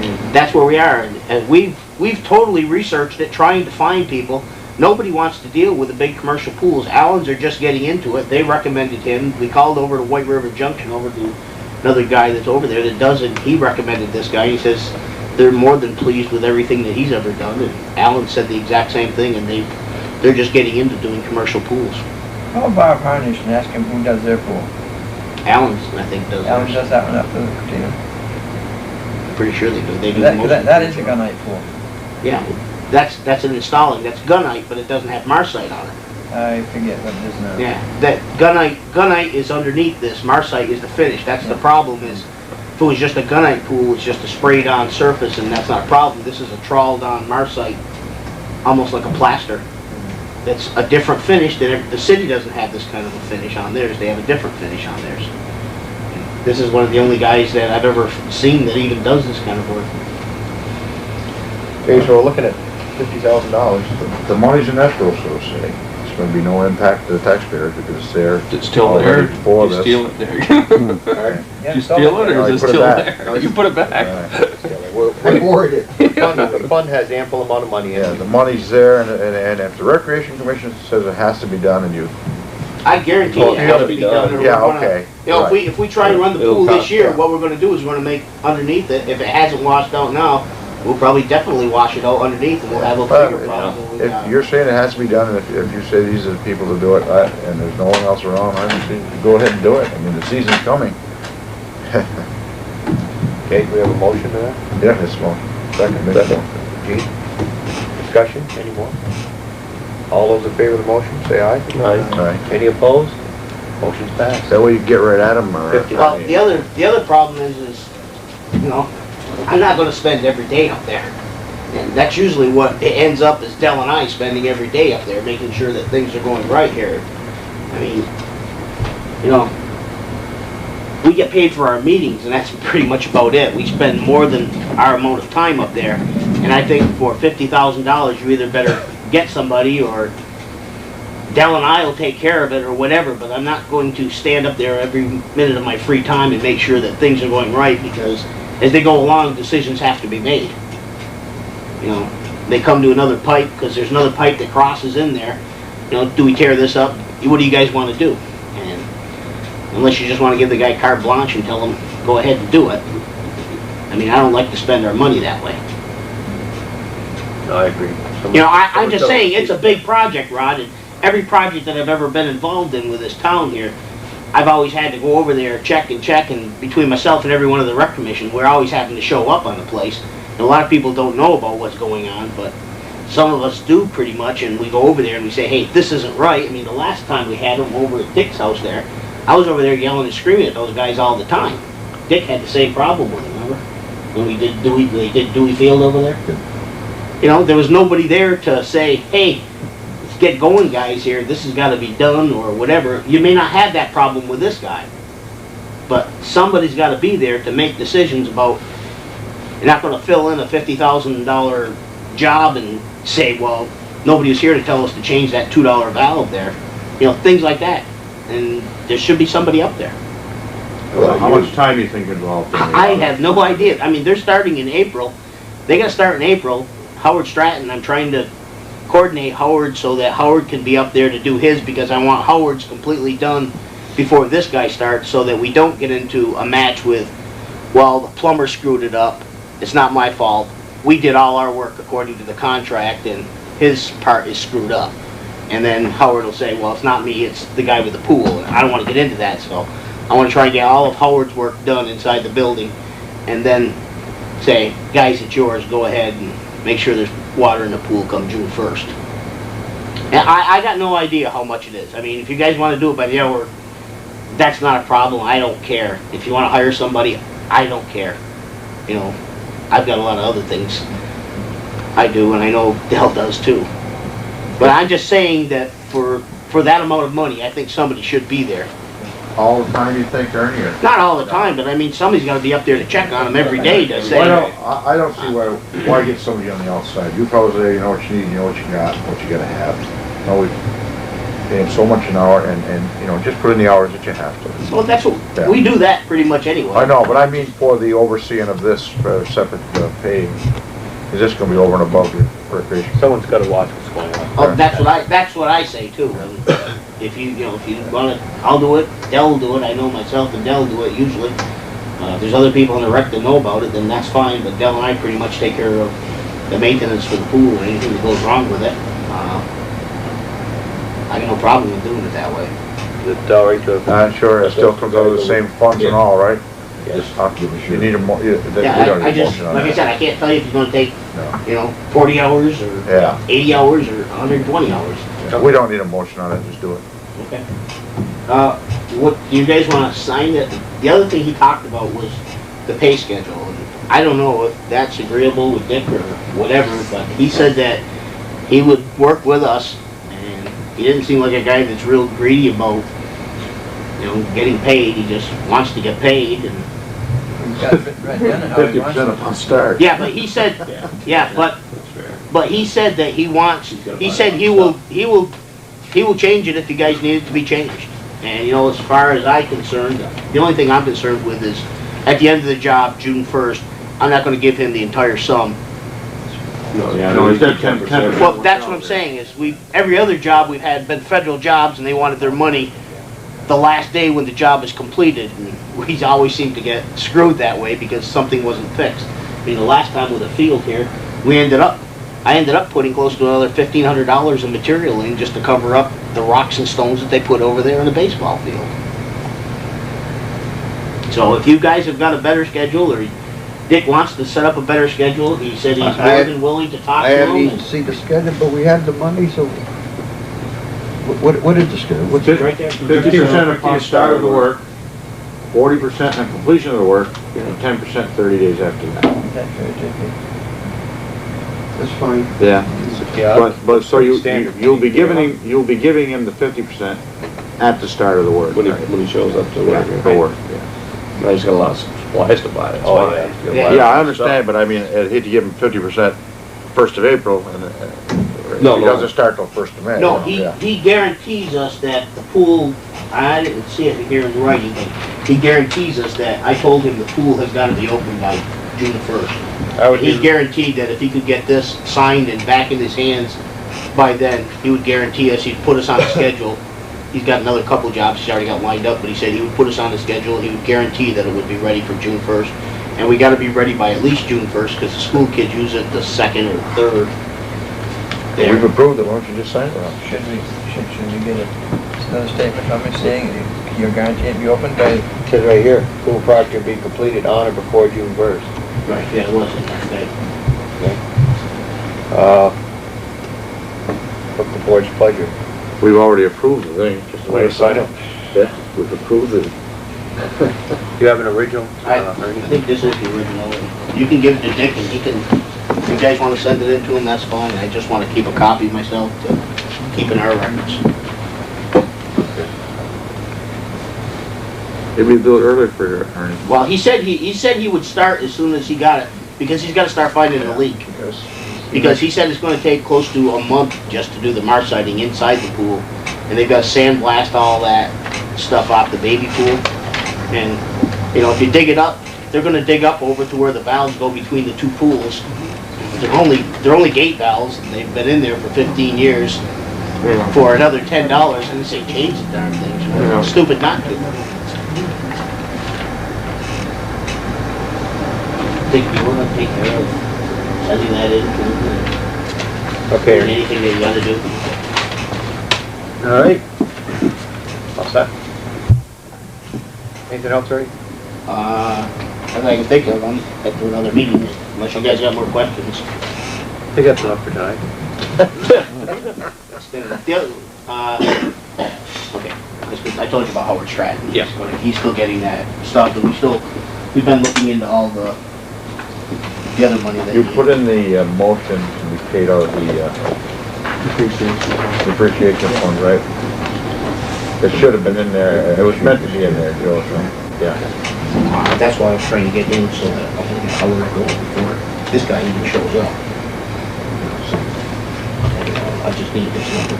S9: And that's where we are, and we've totally researched it, trying to find people. Nobody wants to deal with the big commercial pools. Allen's are just getting into it. They recommended him. We called over to White River Junction, over to another guy that's over there that does it. He recommended this guy. He says they're more than pleased with everything that he's ever done. And Allen said the exact same thing, and they're just getting into doing commercial pools.
S4: Call Bob Harnish and ask him who does their pool.
S9: Allen's, I think, does
S4: Alan
S9: theirs.
S4: does that one up to the
S9: I'm pretty sure they do. They do
S4: That,
S9: most
S4: that is a gunite pool.
S9: Yeah, that's an installing. That's gunite, but it doesn't have marcite on it.
S4: I forget what it is now.
S9: Yeah, that gunite is underneath this. Marcite is the finish. That's the problem. Is if it was just a gunite pool, it's just a sprayed on surface, and that's not a problem. This is a trawled on marcite, almost like a plaster. That's a different finish. The city doesn't have this kind of a finish on theirs. They have a different finish on theirs. This is one of the only guys that I've ever seen that even does this kind of work.
S3: Okay, so we're looking at $50,000.
S1: The money's in escrow, so to say. It's gonna be no impact to the taxpayers because it's there.
S2: It's still there?
S1: Already before
S2: You
S1: this.
S2: steal it there?
S1: Alright.
S2: Did you steal it,
S1: No,
S2: or
S1: you
S2: is it
S1: put it
S2: still
S1: back.
S2: there? You put it back?
S8: I bored it.
S3: The fund has ample amount of money in
S1: Yeah,
S3: it.
S1: the money's there, and if the Recreation Commission says it has to be done, and you,
S9: I guarantee
S3: Well,
S9: it has to be done. or we're
S1: yeah,
S9: gonna-
S1: okay.
S9: You know,
S1: right.
S9: if we try and run the
S2: It'll
S9: pool
S2: cost,
S9: this year,
S1: yeah.
S9: what we're gonna do is we're gonna make underneath it, if it hasn't washed out now, we'll probably definitely wash it out underneath and we'll have a
S1: Well,
S9: bigger problem than we
S1: If
S9: got.
S1: you're saying it has to be done, and if you say these are the people to do it, and there's no one else around, I just think go ahead and do it. I mean, the season's coming.
S3: Okay, do we have a motion to that?
S1: Yeah, it's small. Second,
S3: Gene? Discussion, any more? All those in favor of the motion, say aye.
S1: Right.
S3: Any opposed? Motion's passed.
S1: That way you can get right at them, or...
S3: 50.
S9: Well, the other problem is, you know, I'm not gonna spend every day up there. And that's usually what it ends up is Dell and I spending every day up there, making sure that things are going right here. I mean, you know, we get paid for our meetings and that's pretty much about it. We spend more than our amount of time up there. And I think for $50,000, you either better get somebody or Dell and I will take care of it or whatever, but I'm not going to stand up there every minute of my free time and make sure that things are going right, because as they go along, decisions have to be made. You know, they come to another pipe because there's another pipe that crosses in there. You know, do we tear this up? What do you guys want to do? And unless you just want to give the guy carte blanche and tell him, go ahead and do it. I mean, I don't like to spend our money that way.
S3: No, I agree.
S9: You know, I'm just saying, it's a big project, Rod, and every project that I've ever been involved in with this town here, I've always had to go over there, check, and between myself and every one of the rec commission, we're always having to show up on the place. And a lot of people don't know about what's going on, but some of us do pretty much, and we go over there and we say, hey, this isn't right. I mean, the last time we had them over at Dick's house there, I was over there yelling and screaming at those guys all the time. Dick had the same problem with it, remember? When we did Dewey Field over there? You know, there was nobody there to say, hey, let's get going, guys, here. This has got to be done, or whatever. You may not have that problem with this guy, but somebody's got to be there to make decisions about. You're not going to fill in a $50,000 job and say, well, nobody was here to tell us to change that $2 valve there. You know, things like that. And there should be somebody up there.
S1: Well, how much time do you think involved in it?
S9: I have no idea. I mean, they're starting in April. They got to start in April. Howard Stratton, I'm trying to coordinate Howard so that Howard can be up there to do his, because I want Howard's completely done before this guy starts, so that we don't get into a match with, well, the plumber screwed it up. It's not my fault. We did all our work according to the contract, and his part is screwed up. And then Howard will say, well, it's not me, it's the guy with the pool. And I don't want to get into that, so I want to try and get all of Howard's work done inside the building, and then say, guys, it's yours, go ahead and make sure there's water in the pool come June 1st. And I got no idea how much it is. I mean, if you guys want to do it by the hour, that's not a problem, I don't care. If you want to hire somebody, I don't care. You know, I've got a lot of other things I do, and I know Dell does too. But I'm just saying that for that amount of money, I think somebody should be there.
S1: All the time you think, Ernie? Or?
S9: Not all the time, but I mean, somebody's got to be up there to check on them every day to say.
S1: I don't see why get somebody on the outside. You probably say, you know what you need, you know what you got, what you gotta have. You know, we pay them so much an hour, and you know, just put in the hours that you have to.
S9: Well, that's what we do that pretty much anyway.
S1: I know, but I mean for the overseeing of this separate pay. Is this gonna be over and above your recreation?
S3: Someone's got to watch what's going on.
S9: Oh, that's what I say too. If you want to, I'll do it. Dell will do it. I know myself and Dell do it usually. If there's other people in the rec that know about it, then that's fine. But Dell and I pretty much take care of the maintenance for the pool and anything that goes wrong with it. I got no problem with doing it that way.
S3: Is it all right to?
S1: Sure, it still comes out of the same funds and all, right?
S3: Yes.
S1: You need a more, we don't
S9: Yeah, I
S1: need a
S9: just,
S1: motion on
S9: like I
S1: that.
S9: said, I can't tell you if it's going to take,
S1: No.
S9: 40 hours or
S1: Yeah.
S9: 80 hours or 120 hours.
S1: We don't need a motion on it, just do it.
S9: Okay. What, do you guys want to sign it? The other thing he talked about was the pay schedule. And I don't know if that's agreeable with Dick or whatever, but he said that he would work with us, and he didn't seem like a guy that's real greedy about, getting paid. He just wants to get paid. And
S4: He's got it right done how he wants
S1: 50%
S4: it.
S1: upon start.
S9: yeah, but he said, but he said that he wants, he said he will change it if you guys need it to be changed. And as far as I'm concerned, the only thing I'm concerned with is, at the end of the job, June 1st, I'm not gonna give him the entire sum.
S2: No, he's got 10%.
S9: Well, that's what I'm saying, is every other job we've had been federal jobs, and they wanted their money the last day when the job is completed, and we always seem to get screwed that way because something wasn't fixed. I mean, the last time with the field here, I ended up putting close to another $1,500 in material in just to cover up the rocks and stones that they put over there in the baseball field. So if you guys have got a better schedule, or Dick wants to set up a better schedule, he said he's more than willing to talk
S8: I
S9: to
S8: haven't
S9: him.
S8: even seen the schedule, but we have the money, so what is the schedule? What's
S9: It's right there.
S1: 50% upon start of the work, 40% on completion of the work, and 10% 30 days after that.
S8: That's fine.
S1: Yeah.
S3: Yeah.
S1: But so
S3: Standard.
S1: you'll be giving him the 50% at the start of the work.
S2: When he shows up to work.
S1: For work, yeah.
S2: Now he's got a lot of supplies to buy, that's
S3: Oh,
S2: why.
S3: yeah.
S2: He's got a
S9: Yeah.
S2: lot of
S1: Yeah, I
S2: stuff.
S1: understand, but I mean, I'd hate to give him 50% 1st of April, and
S2: No,
S1: it
S2: no.
S1: doesn't start till 1st of May.
S9: No,
S1: you know,
S9: he guarantees us that the pool, I didn't see it here in writing, but he guarantees us that, I told him the pool has gotta be open by June 1st.
S3: I would
S9: He
S3: do,
S9: guaranteed that if he could get this signed and back in his hands by then, he would guarantee us, he'd put us on a schedule. He's got another couple jobs he's already got lined up, but he said he would put us on the schedule, he would guarantee that it would be ready for June 1st. And we gotta be ready by at least June 1st, because the school kids use it the 2nd or 3rd.
S1: yeah. We've approved it, why don't you just sign it, Rob?
S4: Should we get another statement from him saying you're guaranteed to be open by,
S3: it says right here, pool project will be completed on or before June 1st.
S9: Right, yeah, it was in there, okay.
S3: What's the board's pleasure?
S1: We've already approved the thing, just
S3: Way to sign it.
S1: Yeah, we've approved it.
S3: Do you have an original,
S9: I
S3: Ernie?
S9: think this is the original. You can give it to Dick and he can, if you guys wanna send it in to him, that's fine. I just wanna keep a copy myself to keep in our records.
S1: Maybe we do it earlier for you, Ernie.
S9: Well, he said he would start as soon as he got it, because he's gotta start finding a leak. Because he said it's gonna take close to a month just to do the marciting inside the pool. And they've gotta sandblast all that stuff off the baby pool. And, you know, if you dig it up, they're gonna dig up over to where the valves go between the two pools. They're only gate valves, and they've been in there for 15 years for another $10, and they say change the darn things.
S1: Yeah.
S9: Stupid not to. Think you wanna take care of sending that in to
S3: Okay, Ernie.
S9: anything that you gotta do?
S3: All right. All set? Anything else, Ernie?
S9: As I can think of, I'm at another meeting, unless you guys got more questions.
S3: I think that's enough for tonight.
S9: The other, okay, I told you about Howard Stratton.
S3: Yeah.
S9: He's still getting that stuff, and we've been looking into all the other money that.
S1: You put in the motion to be paid out of the depreciation fund, right? It should have been in there, it was meant to be in there, Joe, so, yeah.
S9: That's why I was trying to get in, so that I can get Howard going before this guy even shows up. I just need this number.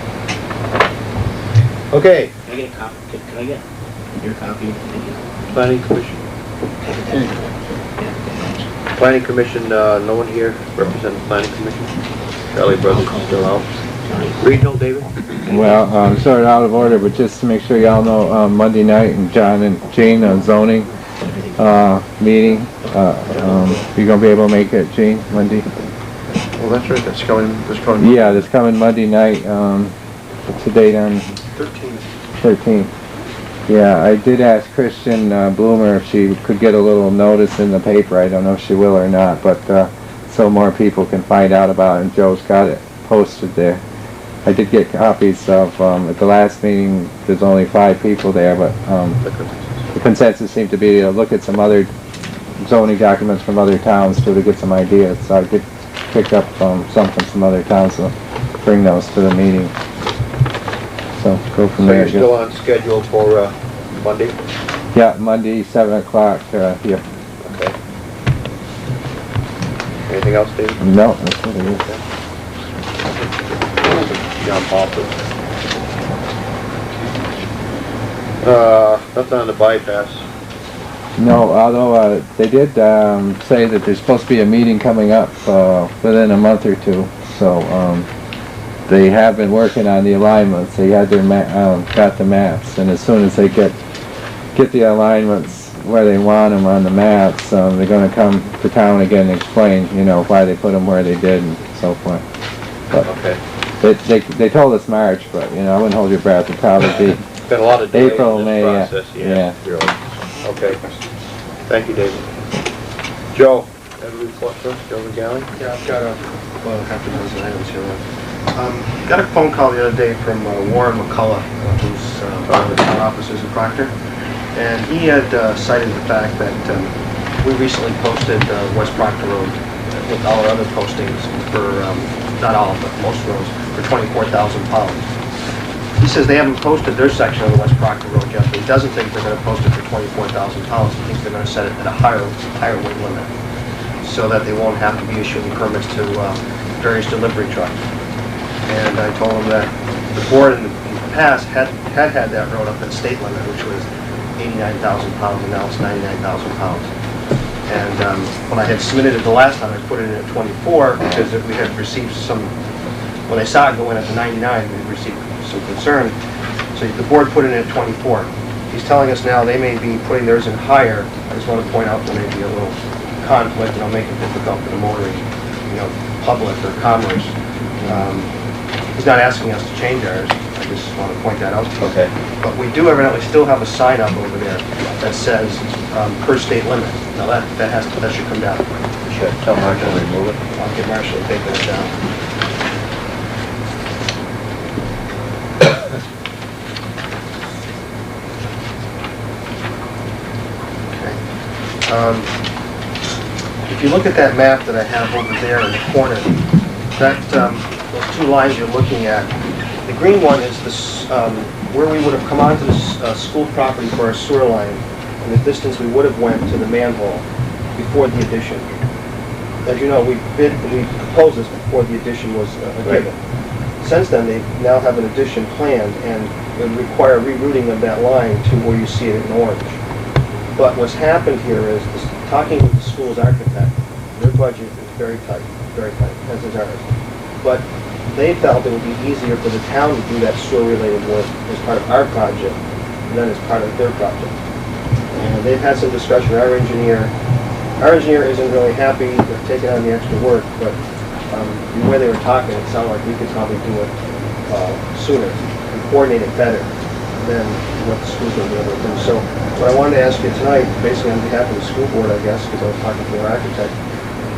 S3: Okay,
S9: Can I get a copy? Can I get your copy?
S3: planning commission. Planning commission, no one here representing the planning commission. Charlie Brothers is still out. Regional, David?
S7: Well, sort of out of order, but just to make sure y'all know, Monday night, and John and Gene on zoning, meeting, you gonna be able to make it, Gene, Monday?
S1: Well, that's right, that's coming.
S7: Yeah, this coming Monday night, what's the date on? 13th. Yeah, I did ask Christian Bloomer if she could get a little notice in the paper. I don't know if she will or not, but so more people can find out about it, and Joe's got it posted there. I did get copies of, at the last meeting, there's only 5 people there, but the consensus seemed to be to look at some other zoning documents from other towns too, to get some ideas. So I did pick up some from some other towns, so bring those to the meeting. So go from
S3: So
S7: there.
S3: you're still on schedule for, Monday?
S7: Yeah, Monday, 7 o'clock, here.
S3: Okay. Anything else, David?
S7: No, that's what it is.
S3: John Palford. Nothing on the bypass.
S7: No, although they did say that there's supposed to be a meeting coming up within a month or two. So they have been working on the alignments. They had their got the maps, and as soon as they get the alignments where they want them on the maps, they're gonna come to town again and explain, you know, why they put them where they did and so forth. But
S3: Okay.
S7: they told us March, but, you know, I wouldn't hold your breath, it'd probably be
S3: Been a lot of delays
S7: April,
S3: in
S7: May,
S3: this
S7: yeah.
S3: process, yeah. Okay. Thank you, David. Joe, have a report for us? Joe McGowan?
S10: Yeah, I've got half a dozen items here. Got a phone call the other day from Warren McCullough, who's one of the town officers in Proctor, and he had cited the fact that we recently posted West Proctor Road with all our other postings for, not all, but most roads, for 24,000 pounds. He says they haven't posted their section of the West Proctor Road yet, but he doesn't think they're going to post it for 24,000 pounds. He thinks they're going to set it at a higher weight limit, so that they won't have to be issuing permits to various delivery trucks. And I told him that the board in the past had that road up at state limit, which was 89,000 pounds, and now it's 99,000 pounds. And when I had submitted it the last time, I put it in at 24 because we had received some, when I saw it go in at the 99, we received some concern. So the board put it in at 24. He's telling us now they may be putting theirs in higher. I just want to point out there may be a little conflict, and it'll make it difficult for the motoring, you know, public or commerce. He's not asking us to change ours. I just want to point that out to you.
S3: Okay.
S10: But we do evidently still have a sign up over there that says per state limit. Now that should come down.
S3: Should tell Marshall to remove it.
S10: I'll get Marshall to take that down. If you look at that map that I have over there in the corner, that those two lines you're looking at, the green one is this, where we would have come onto the school property for our sewer line, and the distance we would have went to the manhole before the addition. As you know, we proposed this before the addition was given. Since then, they now have an addition planned, and it would require rerouting of that line to where you see it in orange. But what's happened here is, talking with the school's architect, their budget is very tight, as is ours. But they felt it would be easier for the town to do that sewer-related work as part of our project than as part of their project. And they've had some discussion. Our engineer isn't really happy with taking on the extra work, but the way they were talking, it sounded like we could probably do it sooner and coordinate it better than what the school's going to be able to do. So what I wanted to ask you tonight, basically on behalf of the school board, I guess, because I was talking to their architect,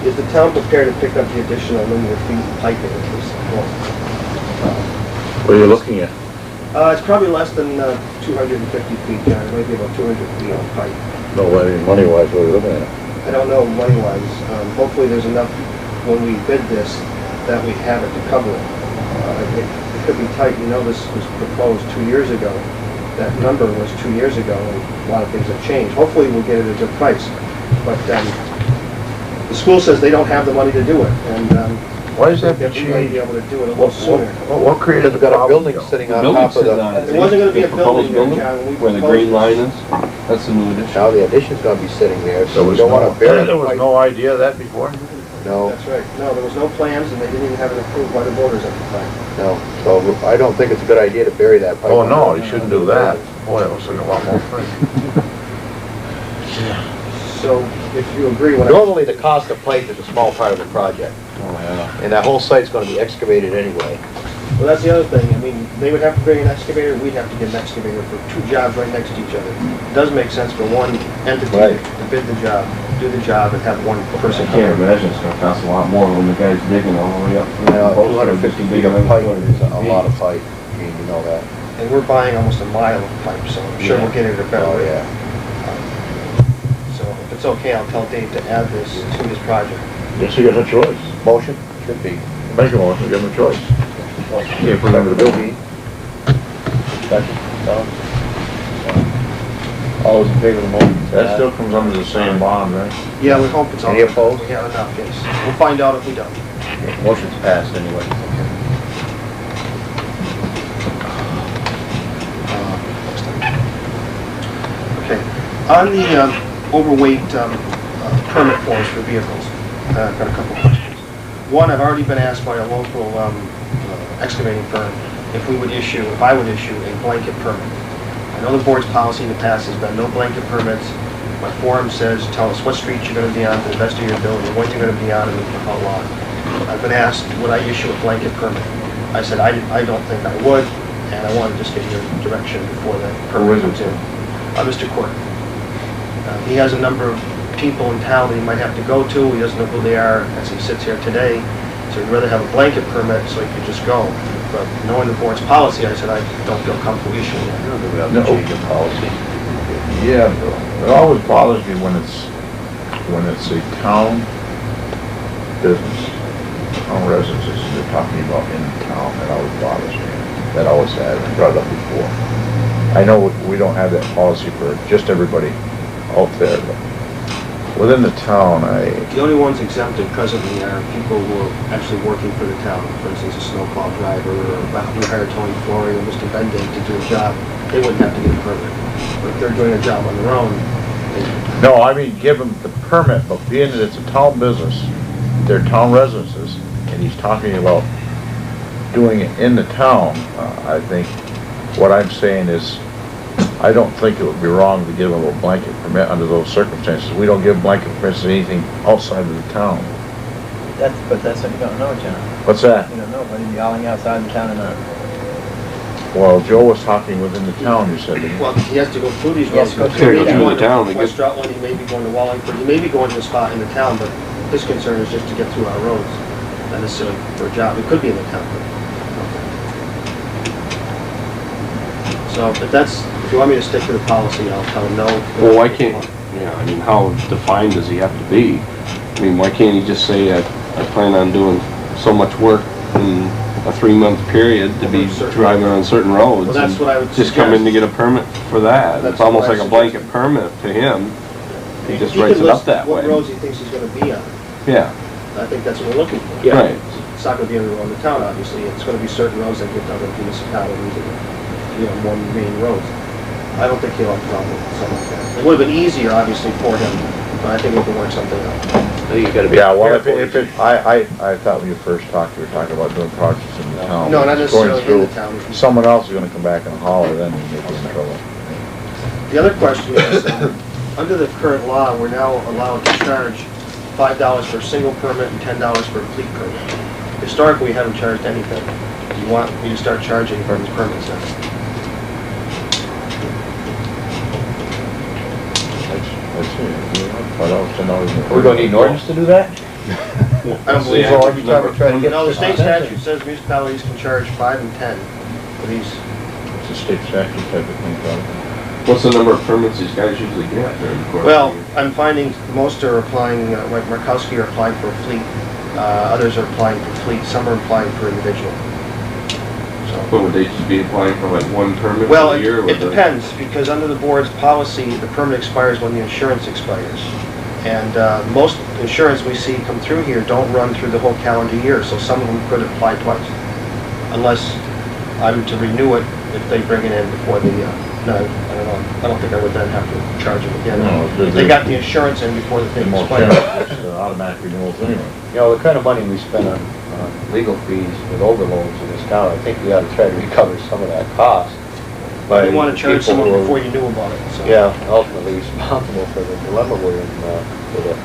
S10: is the town prepared to pick up the additional linear feet piping at this point?
S1: What are you looking at?
S10: It's probably less than 250 feet, John, maybe about 200 feet on pipe.
S1: No, I mean, money-wise, what are you looking at?
S10: I don't know money-wise. Hopefully there's enough when we bid this that we have it to cover it. It could be tight. You know, this was proposed 2 years ago. That number was 2 years ago, and a lot of things have changed. Hopefully we'll get it at a good price. But the school says they don't have the money to do it, and
S1: Why does that
S10: we may be able to do it a little sooner.
S1: What created the
S3: Got a
S1: problem?
S3: building sitting
S2: The
S3: on
S2: building's
S3: top of
S2: sitting
S3: the...
S2: on it.
S10: There wasn't gonna be a
S2: proposed
S10: building there, John. We
S2: where the
S10: proposed
S2: green
S10: it.
S2: line is. That's the new addition.
S3: Now the addition's gonna be sitting there,
S1: There
S3: so we
S1: was
S3: don't wanna bury
S1: there was
S3: pipe.
S1: no idea of that before?
S3: No,
S10: That's right. No, there was no plans, and they didn't even have it approved by the voters at the time.
S3: no. So I don't think it's a good idea to bury that pipe.
S1: Oh, no, you shouldn't do that. Boy, that was like a lot more money.
S10: So, if you agree, what I...
S3: Normally, the cost of pipe is a small part of the project,
S2: Oh, yeah.
S3: and that whole site's gonna be excavated anyway.
S10: Well, that's the other thing. I mean, they would have to bring an excavator, we'd have to get an excavator for two jobs right next to each other. It does make sense for one entity
S3: Right.
S10: to bid the job, do the job, and have one person
S2: I
S10: come
S2: can't
S10: in.
S2: imagine it's gonna cost a lot more when the guy's digging all the way up.
S3: You know, 250 feet of pipe is a lot of pipe, you know that.
S10: And we're buying almost a mile of pipe, so I'm sure we'll get it at a better
S3: Oh,
S10: rate.
S3: yeah.
S10: So, if it's okay, I'll tell Dave to add this to his project.
S1: Guess you got a choice.
S3: Motion? Should be.
S1: Make a motion, give them a choice. Can't put it under the building.
S3: Second, Tom? All those in favor of the motion? say
S1: That
S3: aye.
S1: still comes under the same bond, right?
S10: Yeah, we hope it's all...
S3: Any opposed?
S10: We have enough, yes. We'll find out if we don't.
S3: Motion's passed anyway.
S10: Okay. On the overweight permit forms for vehicles, I've got a couple questions. One, I've already been asked by a local excavating firm if I would issue a blanket permit. I know the board's policy in the past has been no blanket permits My form says, tell us what streets you're gonna be on for the rest of your building, when you're gonna be on them, and for how long. I've been asked, would I issue a blanket permit? I said, I don't think I would, and I want to just get your direction before that permit comes in. Mr. Court. He has a number of people in town that he might have to go to, he doesn't know who they are as he sits here today, so he'd rather have a blanket permit so he could just go. But knowing the board's policy, I said, I don't feel comfortable issuing it.
S3: I don't think we have to change the policy.
S1: Yeah, it always bothers me when it's a town business, town residences, they're talking about in town, that always bothers me. That always has, I brought it up before. I know we don't have that policy for just everybody out there, but within the town,
S10: The only ones exempted presently are people who are actually working for the town. For instance, a snowplow driver, or we hired Tony Flory or Mr. Bending to do a job, they wouldn't have to get a permit. But if they're doing a job on their own,
S1: No, I mean, give them the permit, but being that it's a town business, they're town residences, and he's talking about doing it in the town, I think, what I'm saying is, I don't think it would be wrong to give them a blanket permit under those circumstances. We don't give blanket permits to anything outside of the town.
S4: But that's what you don't know, John.
S1: What's that?
S4: You don't know whether you're hauling outside the town or not.
S1: Well, Joe was talking within the town, you said, didn't he?
S10: well, he has to go through these
S4: Yes,
S10: roads.
S4: go through
S10: He may be
S2: the
S10: going to
S2: town, I guess.
S10: West Rutland, he may be going to Wallingford, he may be going to a spot in the town, but his concern is just to get through our roads, not necessarily for a job. It could be in the town, but. So, if you want me to stick to the policy, I'll tell him no.
S2: Well, why can't, yeah, I mean, how defined does he have to be? I mean, why can't he just say, I plan on doing so much work in a 3-month period to be driving on certain roads?
S10: Well, that's
S2: and
S10: what I would
S2: just come in to
S10: suggest.
S2: get a permit for that.
S10: That's
S2: It's almost
S10: what
S2: like
S10: I
S2: a blanket permit to him. He just
S10: can
S2: writes it up
S10: list
S2: that
S10: what
S2: way.
S10: roads he thinks he's gonna be on.
S2: Yeah,
S10: I think that's what we're looking for.
S2: right.
S10: It's not gonna be every road in the town, obviously. It's gonna be certain roads that get done with municipalities and, more main roads. I don't think he'll have a problem with something like that. It would've been easier, obviously, for him, but I think we can work something out.
S3: I think you gotta be
S1: Yeah, well,
S3: careful.
S1: I thought when you first talked, you were talking about doing projects in the town.
S10: No, not
S1: It's going
S10: necessarily in the
S1: through,
S10: town.
S1: someone else is gonna come back and holler, then we may be in trouble.
S10: The other question is, under the current law, we're now allowed to charge $5 for a single permit and $10 for a fleet permit. Historically, we haven't charged anything. Do you want me to start charging for these permits now?
S1: Let's see, $5, $10.
S3: We're gonna need an ordinance to do that?
S10: I don't believe
S2: Yeah,
S10: so.
S2: every time we
S1: try to get
S10: No, the state statute says municipalities can charge 5 and 10 for these.
S1: It's a state statute type of thing, probably.
S2: What's the number of permits these guys usually get during the course of the
S10: Well,
S2: year?
S10: I'm finding most are applying, like Markowski are applying for a fleet, others are applying for fleet, some are applying for individual. So,
S2: But would they just be applying for like one permit
S10: well,
S2: a year? or
S10: it
S2: would they-
S10: depends, because under the board's policy, the permit expires when the insurance expires. And most insurance we see come through here don't run through the whole calendar year, so some of them could apply twice. Unless I'm to renew it if they bring it in before the, no, I don't know, I don't think I would then have to charge them again.
S1: No,
S10: If they got the insurance in before the
S1: The
S10: thing
S1: more
S10: expires.
S1: generous, it's automatic renewals anyway.
S3: You know, the kind of money we spend on legal fees with overloads in this town, I think we ought to try to recover some of that cost.
S10: But you want to charge
S3: people
S10: someone
S3: who are-
S10: before you knew about it, so.
S3: Yeah, ultimately responsible for the dilemma we're in, with it.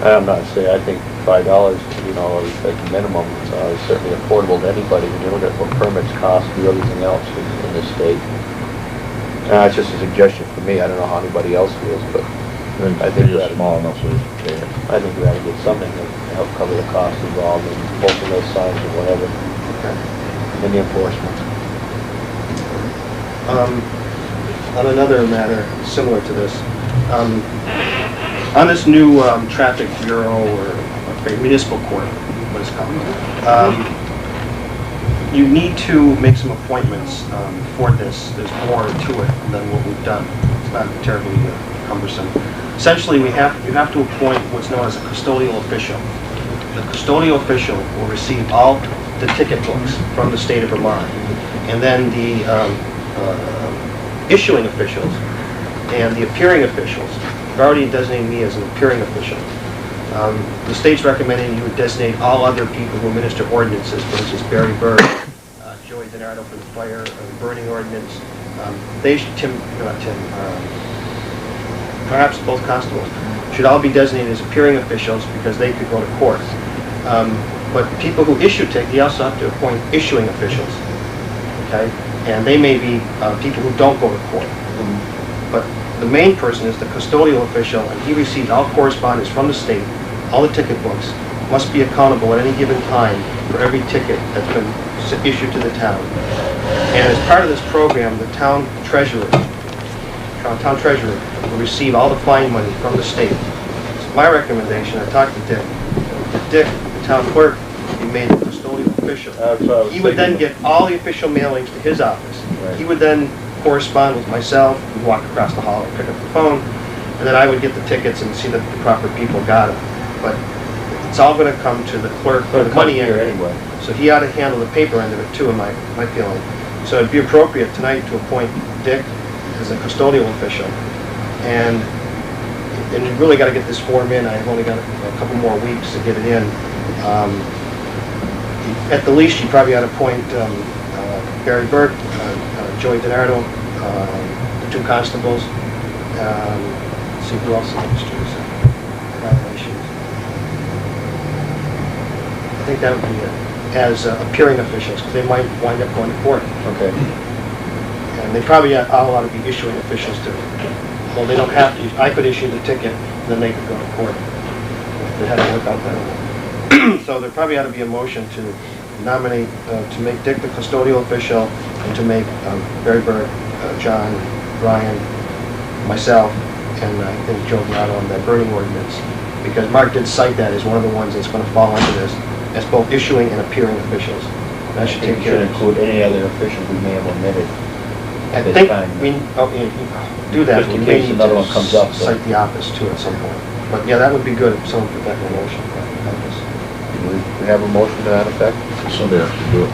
S3: And I'm not saying, I think $5, is like minimum, is certainly affordable to anybody when you look at what permits cost, do everything else in this state. It's just a suggestion for me, I don't know how anybody else feels, but I think
S1: You're
S3: that-
S1: small enough so you pay it.
S3: I think we ought to get something to help cover the costs involved in posting those signs or whatever, and the enforcement.
S10: On another matter similar to this, on this new traffic bureau or municipal court, what it's called, you need to make some appointments for this. There's more to it than what we've done. It's not terribly cumbersome. Essentially, you have to appoint what's known as a custodial official. The custodial official will receive all the ticket books from the state of Vermont, and then the issuing officials and the appearing officials. You've already designated me as an appearing official. The state's recommending you would designate all other people who administer ordinances, for instance, Barry Bird, Joey DiNardo for the fire, burning ordinance. perhaps both constables, should all be designated as appearing officials because they could go to court. But people who issue tickets, you also have to appoint issuing officials, okay? And they may be people who don't go to court. But the main person is the custodial official, and he receives all correspondence from the state, all the ticket books, must be accountable at any given time for every ticket that's been issued to the town. And as part of this program, the town treasurer will receive all the fine money from the state. So my recommendation, I talked to Dick, that Dick, the town clerk, be made the custodial official. He would then get all the official mailings to his office. He would then correspond with myself, we'd walk across the hall and pick up the phone, and then I would get the tickets and see that the proper people got them. But it's all going to come to the clerk for the money end anyway. So he ought to handle the paper end of it too, in my feeling. So it'd be appropriate tonight to appoint Dick as a custodial official. And you really got to get this form in. I've only got a couple more weeks to get it in. At the least, you probably ought to appoint Barry Burke, Joey DiNardo, the two constables. Let's see who else is next to us. Violations. I think that would be it. As appearing officials, because they might wind up going to court.
S3: Okay.
S10: And they probably all ought to be issuing officials too. Well, they don't have to. I could issue the ticket, then they could go to court. They had to work out that way. So there probably ought to be a motion to nominate, to make Dick the custodial official, and to make Barry Burke, John, Brian, myself, and I think Joe Grotto on that burning ordinance. Because Mark did cite that as one of the ones that's going to fall under this, as both issuing and appearing officials. That should take care of it.
S3: Include any other official we may have omitted.
S10: I
S3: this
S10: think,
S3: time.
S10: Do that.
S3: Just in
S10: We may
S3: case
S10: need
S3: another
S10: to
S3: one comes up, so-
S10: cite the office too at some point. But yeah, that would be good if someone put that in a motion.
S3: We have a motion to that effect?
S1: Somebody has to do it.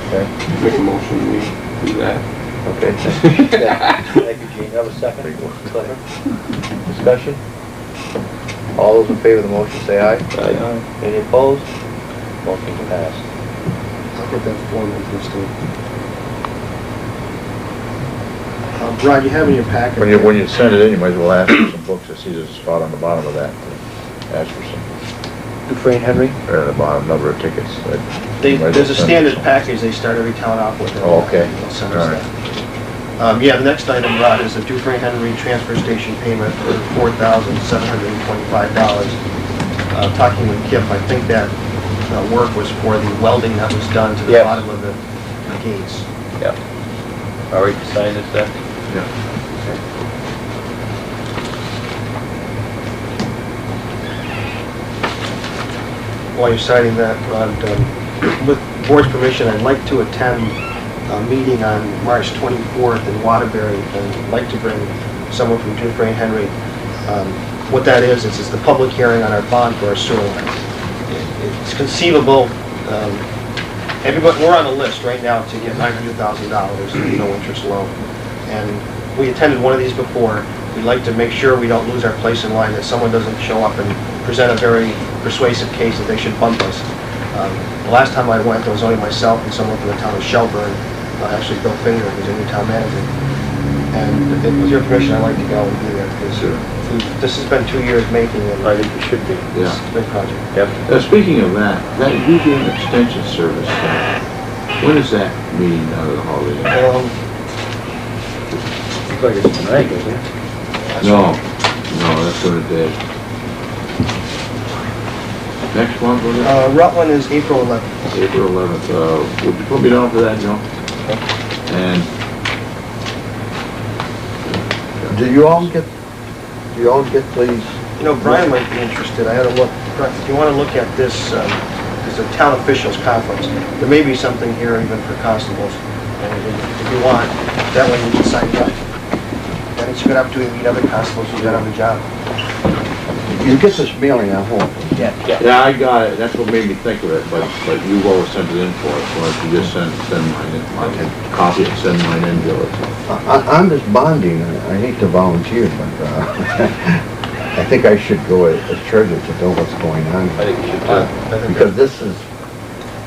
S3: Okay.
S2: Make a motion, we do that.
S3: Okay, thank you, Gene. Have a second? Discussion? All those in favor of the motion say aye.
S2: Aye.
S3: Any opposed? Motion passed.
S10: I'll get that form in this too. Rod, you have in your packet.
S1: When you send it in, you might as well ask for some books. I see there's a spot on the bottom of that. To ask for some,
S3: Dufresne Henry?
S1: or at the bottom, number of tickets.
S10: There's a standard package they start every town off with.
S1: Oh, okay.
S10: They'll send
S1: All
S10: us
S1: right.
S10: that. Yeah, the next item, Rod, is the Dufresne Henry transfer station payment for $4,725. Talking with Kip, I think that work was for the welding that was done to the
S3: Yes.
S10: bottom of the gates.
S3: Yep. All right, sign this then?
S10: While you're signing that, Rod, with board's permission, I'd like to attend a meeting on March 24th in Waterbury, and I'd like to bring someone from Dufresne Henry. What that is the public hearing on our bond for our sewer line. It's conceivable, everybody, we're on a list right now to get $900,000, no interest loan. And we attended one of these before. We'd like to make sure we don't lose our place in line, that someone doesn't show up and present a very persuasive case that they should bump us. The last time I went, there was only myself and someone from the town of Shelburne, actually Bill Finger, who's a new town manager. And with your permission, I'd like to go and be there, because this has been 2 years making, and
S3: I think it should be.
S1: Yeah.
S10: it's a big project.
S3: Yep.
S1: Speaking of that usually an extension service, when is that meeting out of the holiday?
S3: Looks like it's tonight, isn't it?
S1: No, that's what it did. Next one, was it?
S10: Rutland is April 11th.
S1: April 11th. Would you put me down for that, Joe? And
S8: Do you all get these?
S10: You know, Brian might be interested. I had a look. If you want to look at this, there's a town officials conference. There may be something here even for constables. And if you want, that way you can sign up. And it's a good opportunity to meet other constables who've done on the job.
S8: You get this mailing, I hope.
S1: yeah, I got it. That's what made me think of it. But you've always sent it in for us. So if you just send mine in, copy it, send mine in, Joe.
S8: On this bonding, I hate to volunteer, but I think I should go as treasurer to know what's going on.
S3: I think you should too.
S8: Because this is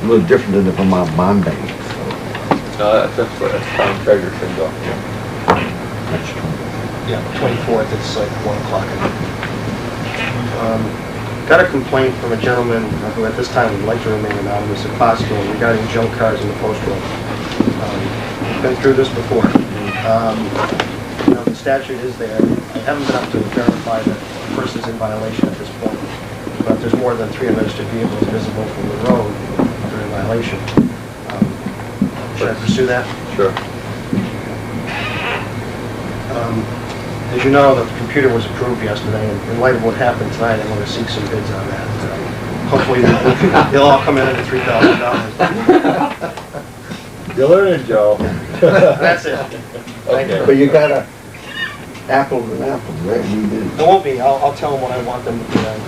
S8: a little different than the Vermont Bond Bank.
S3: No, that's where town treasurer should go.
S8: That's true.
S10: Yeah, 24th, it's like 1 o'clock at night. Got a complaint from a gentleman who at this time would like to remain anonymous if possible regarding junk cars in the post road. Been through this before. You know, the statute is there. I haven't been up to verify that the person's in violation at this point, but if there's more than 3 unregistered vehicles visible from the road, they're in violation. Should I pursue that?
S3: Sure.
S10: As you know, the computer was approved yesterday, and in light of what happened tonight, I want to seek some bids on that. Hopefully, they'll all come in at $3,000.
S3: You're learning, Joe.
S10: That's it.
S3: Okay.
S8: But you gotta, apples and apples, right? We did.
S10: It won't be, I'll tell them what I want them to be on.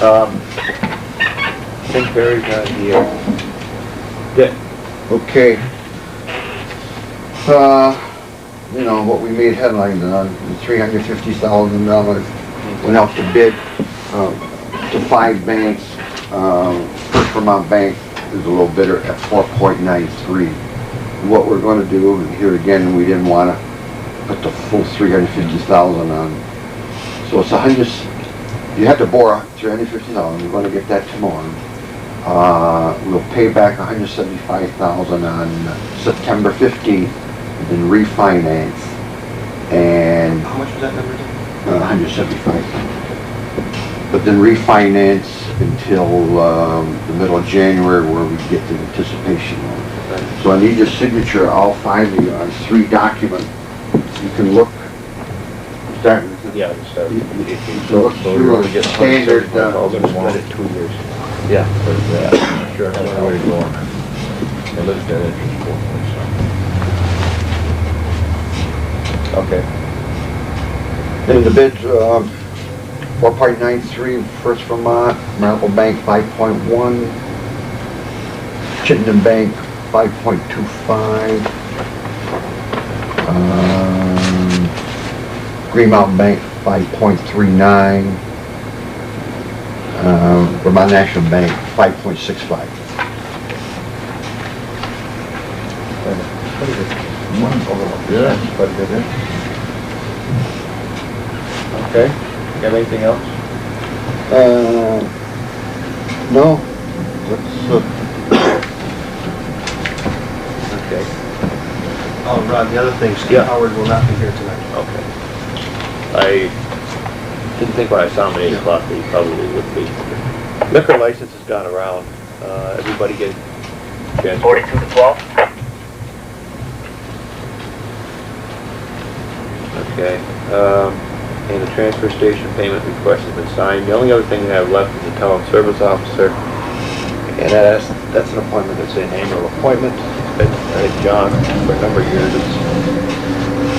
S3: I think Barry's not here. Dick?
S8: Okay. You know, what we made headlines on, $350,000 went out to bid, to 5 banks. First Vermont Bank is a little bidder at 4.93. What we're gonna do, and here again, we didn't wanna put the full 350,000 on. So it's you have to bore 350,000, we're gonna get that tomorrow. We'll pay back 175,000 on September 15th, and then refinance, and
S10: How much was that number?
S8: 175,000. But then refinance until the middle of January, where we get the anticipation loan. So I need your signature, all 5 of you, on 3 documents. You can look, start,
S3: Yeah, so
S8: you can look through a standard,
S3: split it 2 years.
S1: Yeah, but, sure, I know where you're going. It looks that interest
S3: Okay.
S8: then the bids, 4.93, First Vermont, Maple Bank 5.1, Chittenden Bank 5.25, Green Mountain Bank 5.39, Vermont National Bank 5.65.
S1: Yeah, it's quite a good interest.
S3: Okay. You have anything else?
S8: No, let's,
S3: Okay.
S10: Oh, Rod, the other thing, Steve
S3: Yeah.
S10: Howard will not be here tonight.
S3: Okay. I didn't think when I saw him at 8 o'clock that he probably would be. Liquor license has gone around. Everybody get a chance.
S11: 42 to 12.
S3: Okay. And the transfer station payment request has been signed. The only other thing we have left is the town service officer. And that's an appointment, it's an annual appointment. It's been, I think, John, for a number of years. It's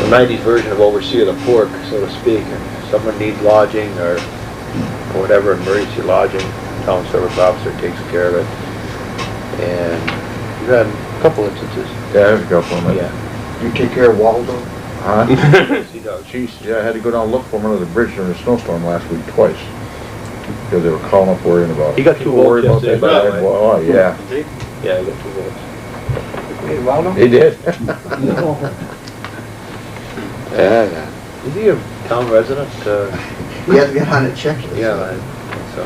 S3: the 90s version of overseer of the pork, so to speak. If someone needs lodging or whatever, emergency lodging, town service officer takes care of it. And we've had a couple instances.
S1: Yeah, there's a couple of them.
S3: Yeah.
S8: you take care of Waldo?
S1: Huh?
S3: Yes, he does.
S1: Jeez, yeah, I had to go down and look for him under the bridge during a snowstorm last week twice. Because they were calling up worrying about.
S3: He got 2 votes
S1: Worried about
S3: yesterday,
S1: that
S3: by the
S1: guy.
S3: way.
S1: Oh, yeah.
S3: Yeah, he got 2 votes.
S4: Hey, Waldo?
S1: He did.
S3: Yeah. Is he a town resident?
S8: He has to get on a checklist.
S3: Yeah, I think so.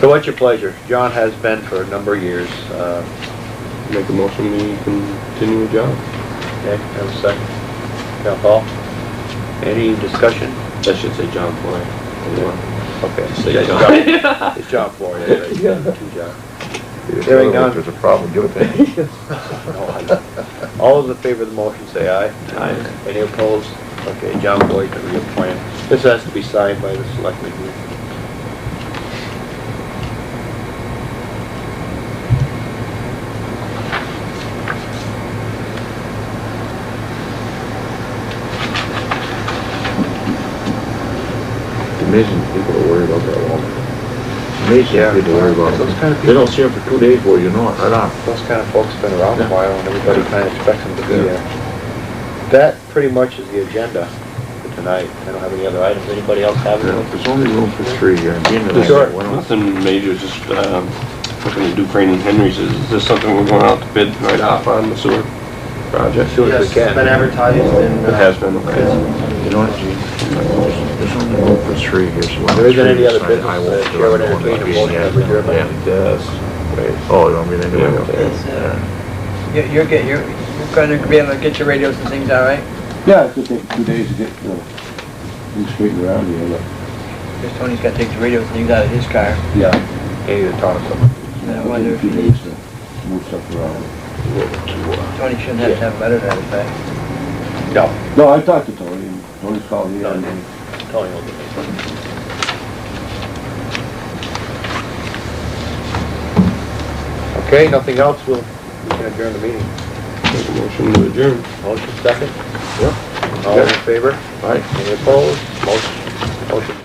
S3: So what's your pleasure? John has been for a number of years.
S2: Make a motion, we continue with John.
S3: Okay, have a second. Yeah, Paul? Any discussion?
S2: That should say John Floyd.
S3: Okay.
S2: Say
S3: Yeah,
S2: John.
S3: It's John Floyd, right?
S2: Yeah.
S3: 2 John.
S1: Hearing
S3: none.
S1: There's a problem, give it to him.
S3: All those in favor of the motion say aye.
S2: Aye.
S3: Any opposed? Okay, John Floyd to reappoint. This has to be signed by the selectmen group.
S1: Amazing people are worried about that woman. Amazing
S3: Yeah.
S1: people worry about
S3: Those kind of
S1: it. They don't see him for 2 days, boy, you know it, right on.
S3: Those kind of folks have been around a while and everybody kind of expects them to be there. That pretty much is the agenda for tonight. I don't have any other items. Anybody else have
S1: Yeah,
S3: anything?
S1: there's only room for 3 here. And being that I-
S3: Sure.
S1: why don't-
S2: Nothing major, just looking at Dufresne and Henry's. Is this something we're going out to bid right off on the sewer? project?
S3: Soon as we
S10: Yes,
S3: can.
S10: it's been advertised and.
S2: It has been, okay.
S1: You know what, Gene? There's only room for three here, so.
S3: There isn't any other
S1: I
S3: business,
S1: won't
S3: the
S1: do
S3: chair would
S1: it.
S3: entertain a motion
S1: Yeah,
S3: of adjournment.
S1: yeah.
S2: Yes. Wait.
S1: Oh, you want me to do it? Okay.
S4: It's,
S1: Yeah.
S4: You're gonna be able to get your radios and things all right?
S2: Yeah, it could take 2 days to get things straightened around here, but.
S4: Because Tony's gotta take the radios and things out of his car.
S2: Yeah.
S3: Any of the toss them.
S4: And I wonder if he
S2: Few
S4: needs,
S2: days to move stuff around.
S4: Tony shouldn't have to have a letter to that effect.
S3: No,
S2: No, I talked to Tony, and Tony's called me, and
S3: Tony will do it. Okay, nothing else, we can adjourn the meeting.
S2: make a motion to adjourn.
S3: Motion second?
S1: Yep.
S3: All in favor?
S1: Right.
S3: Any opposed? Motion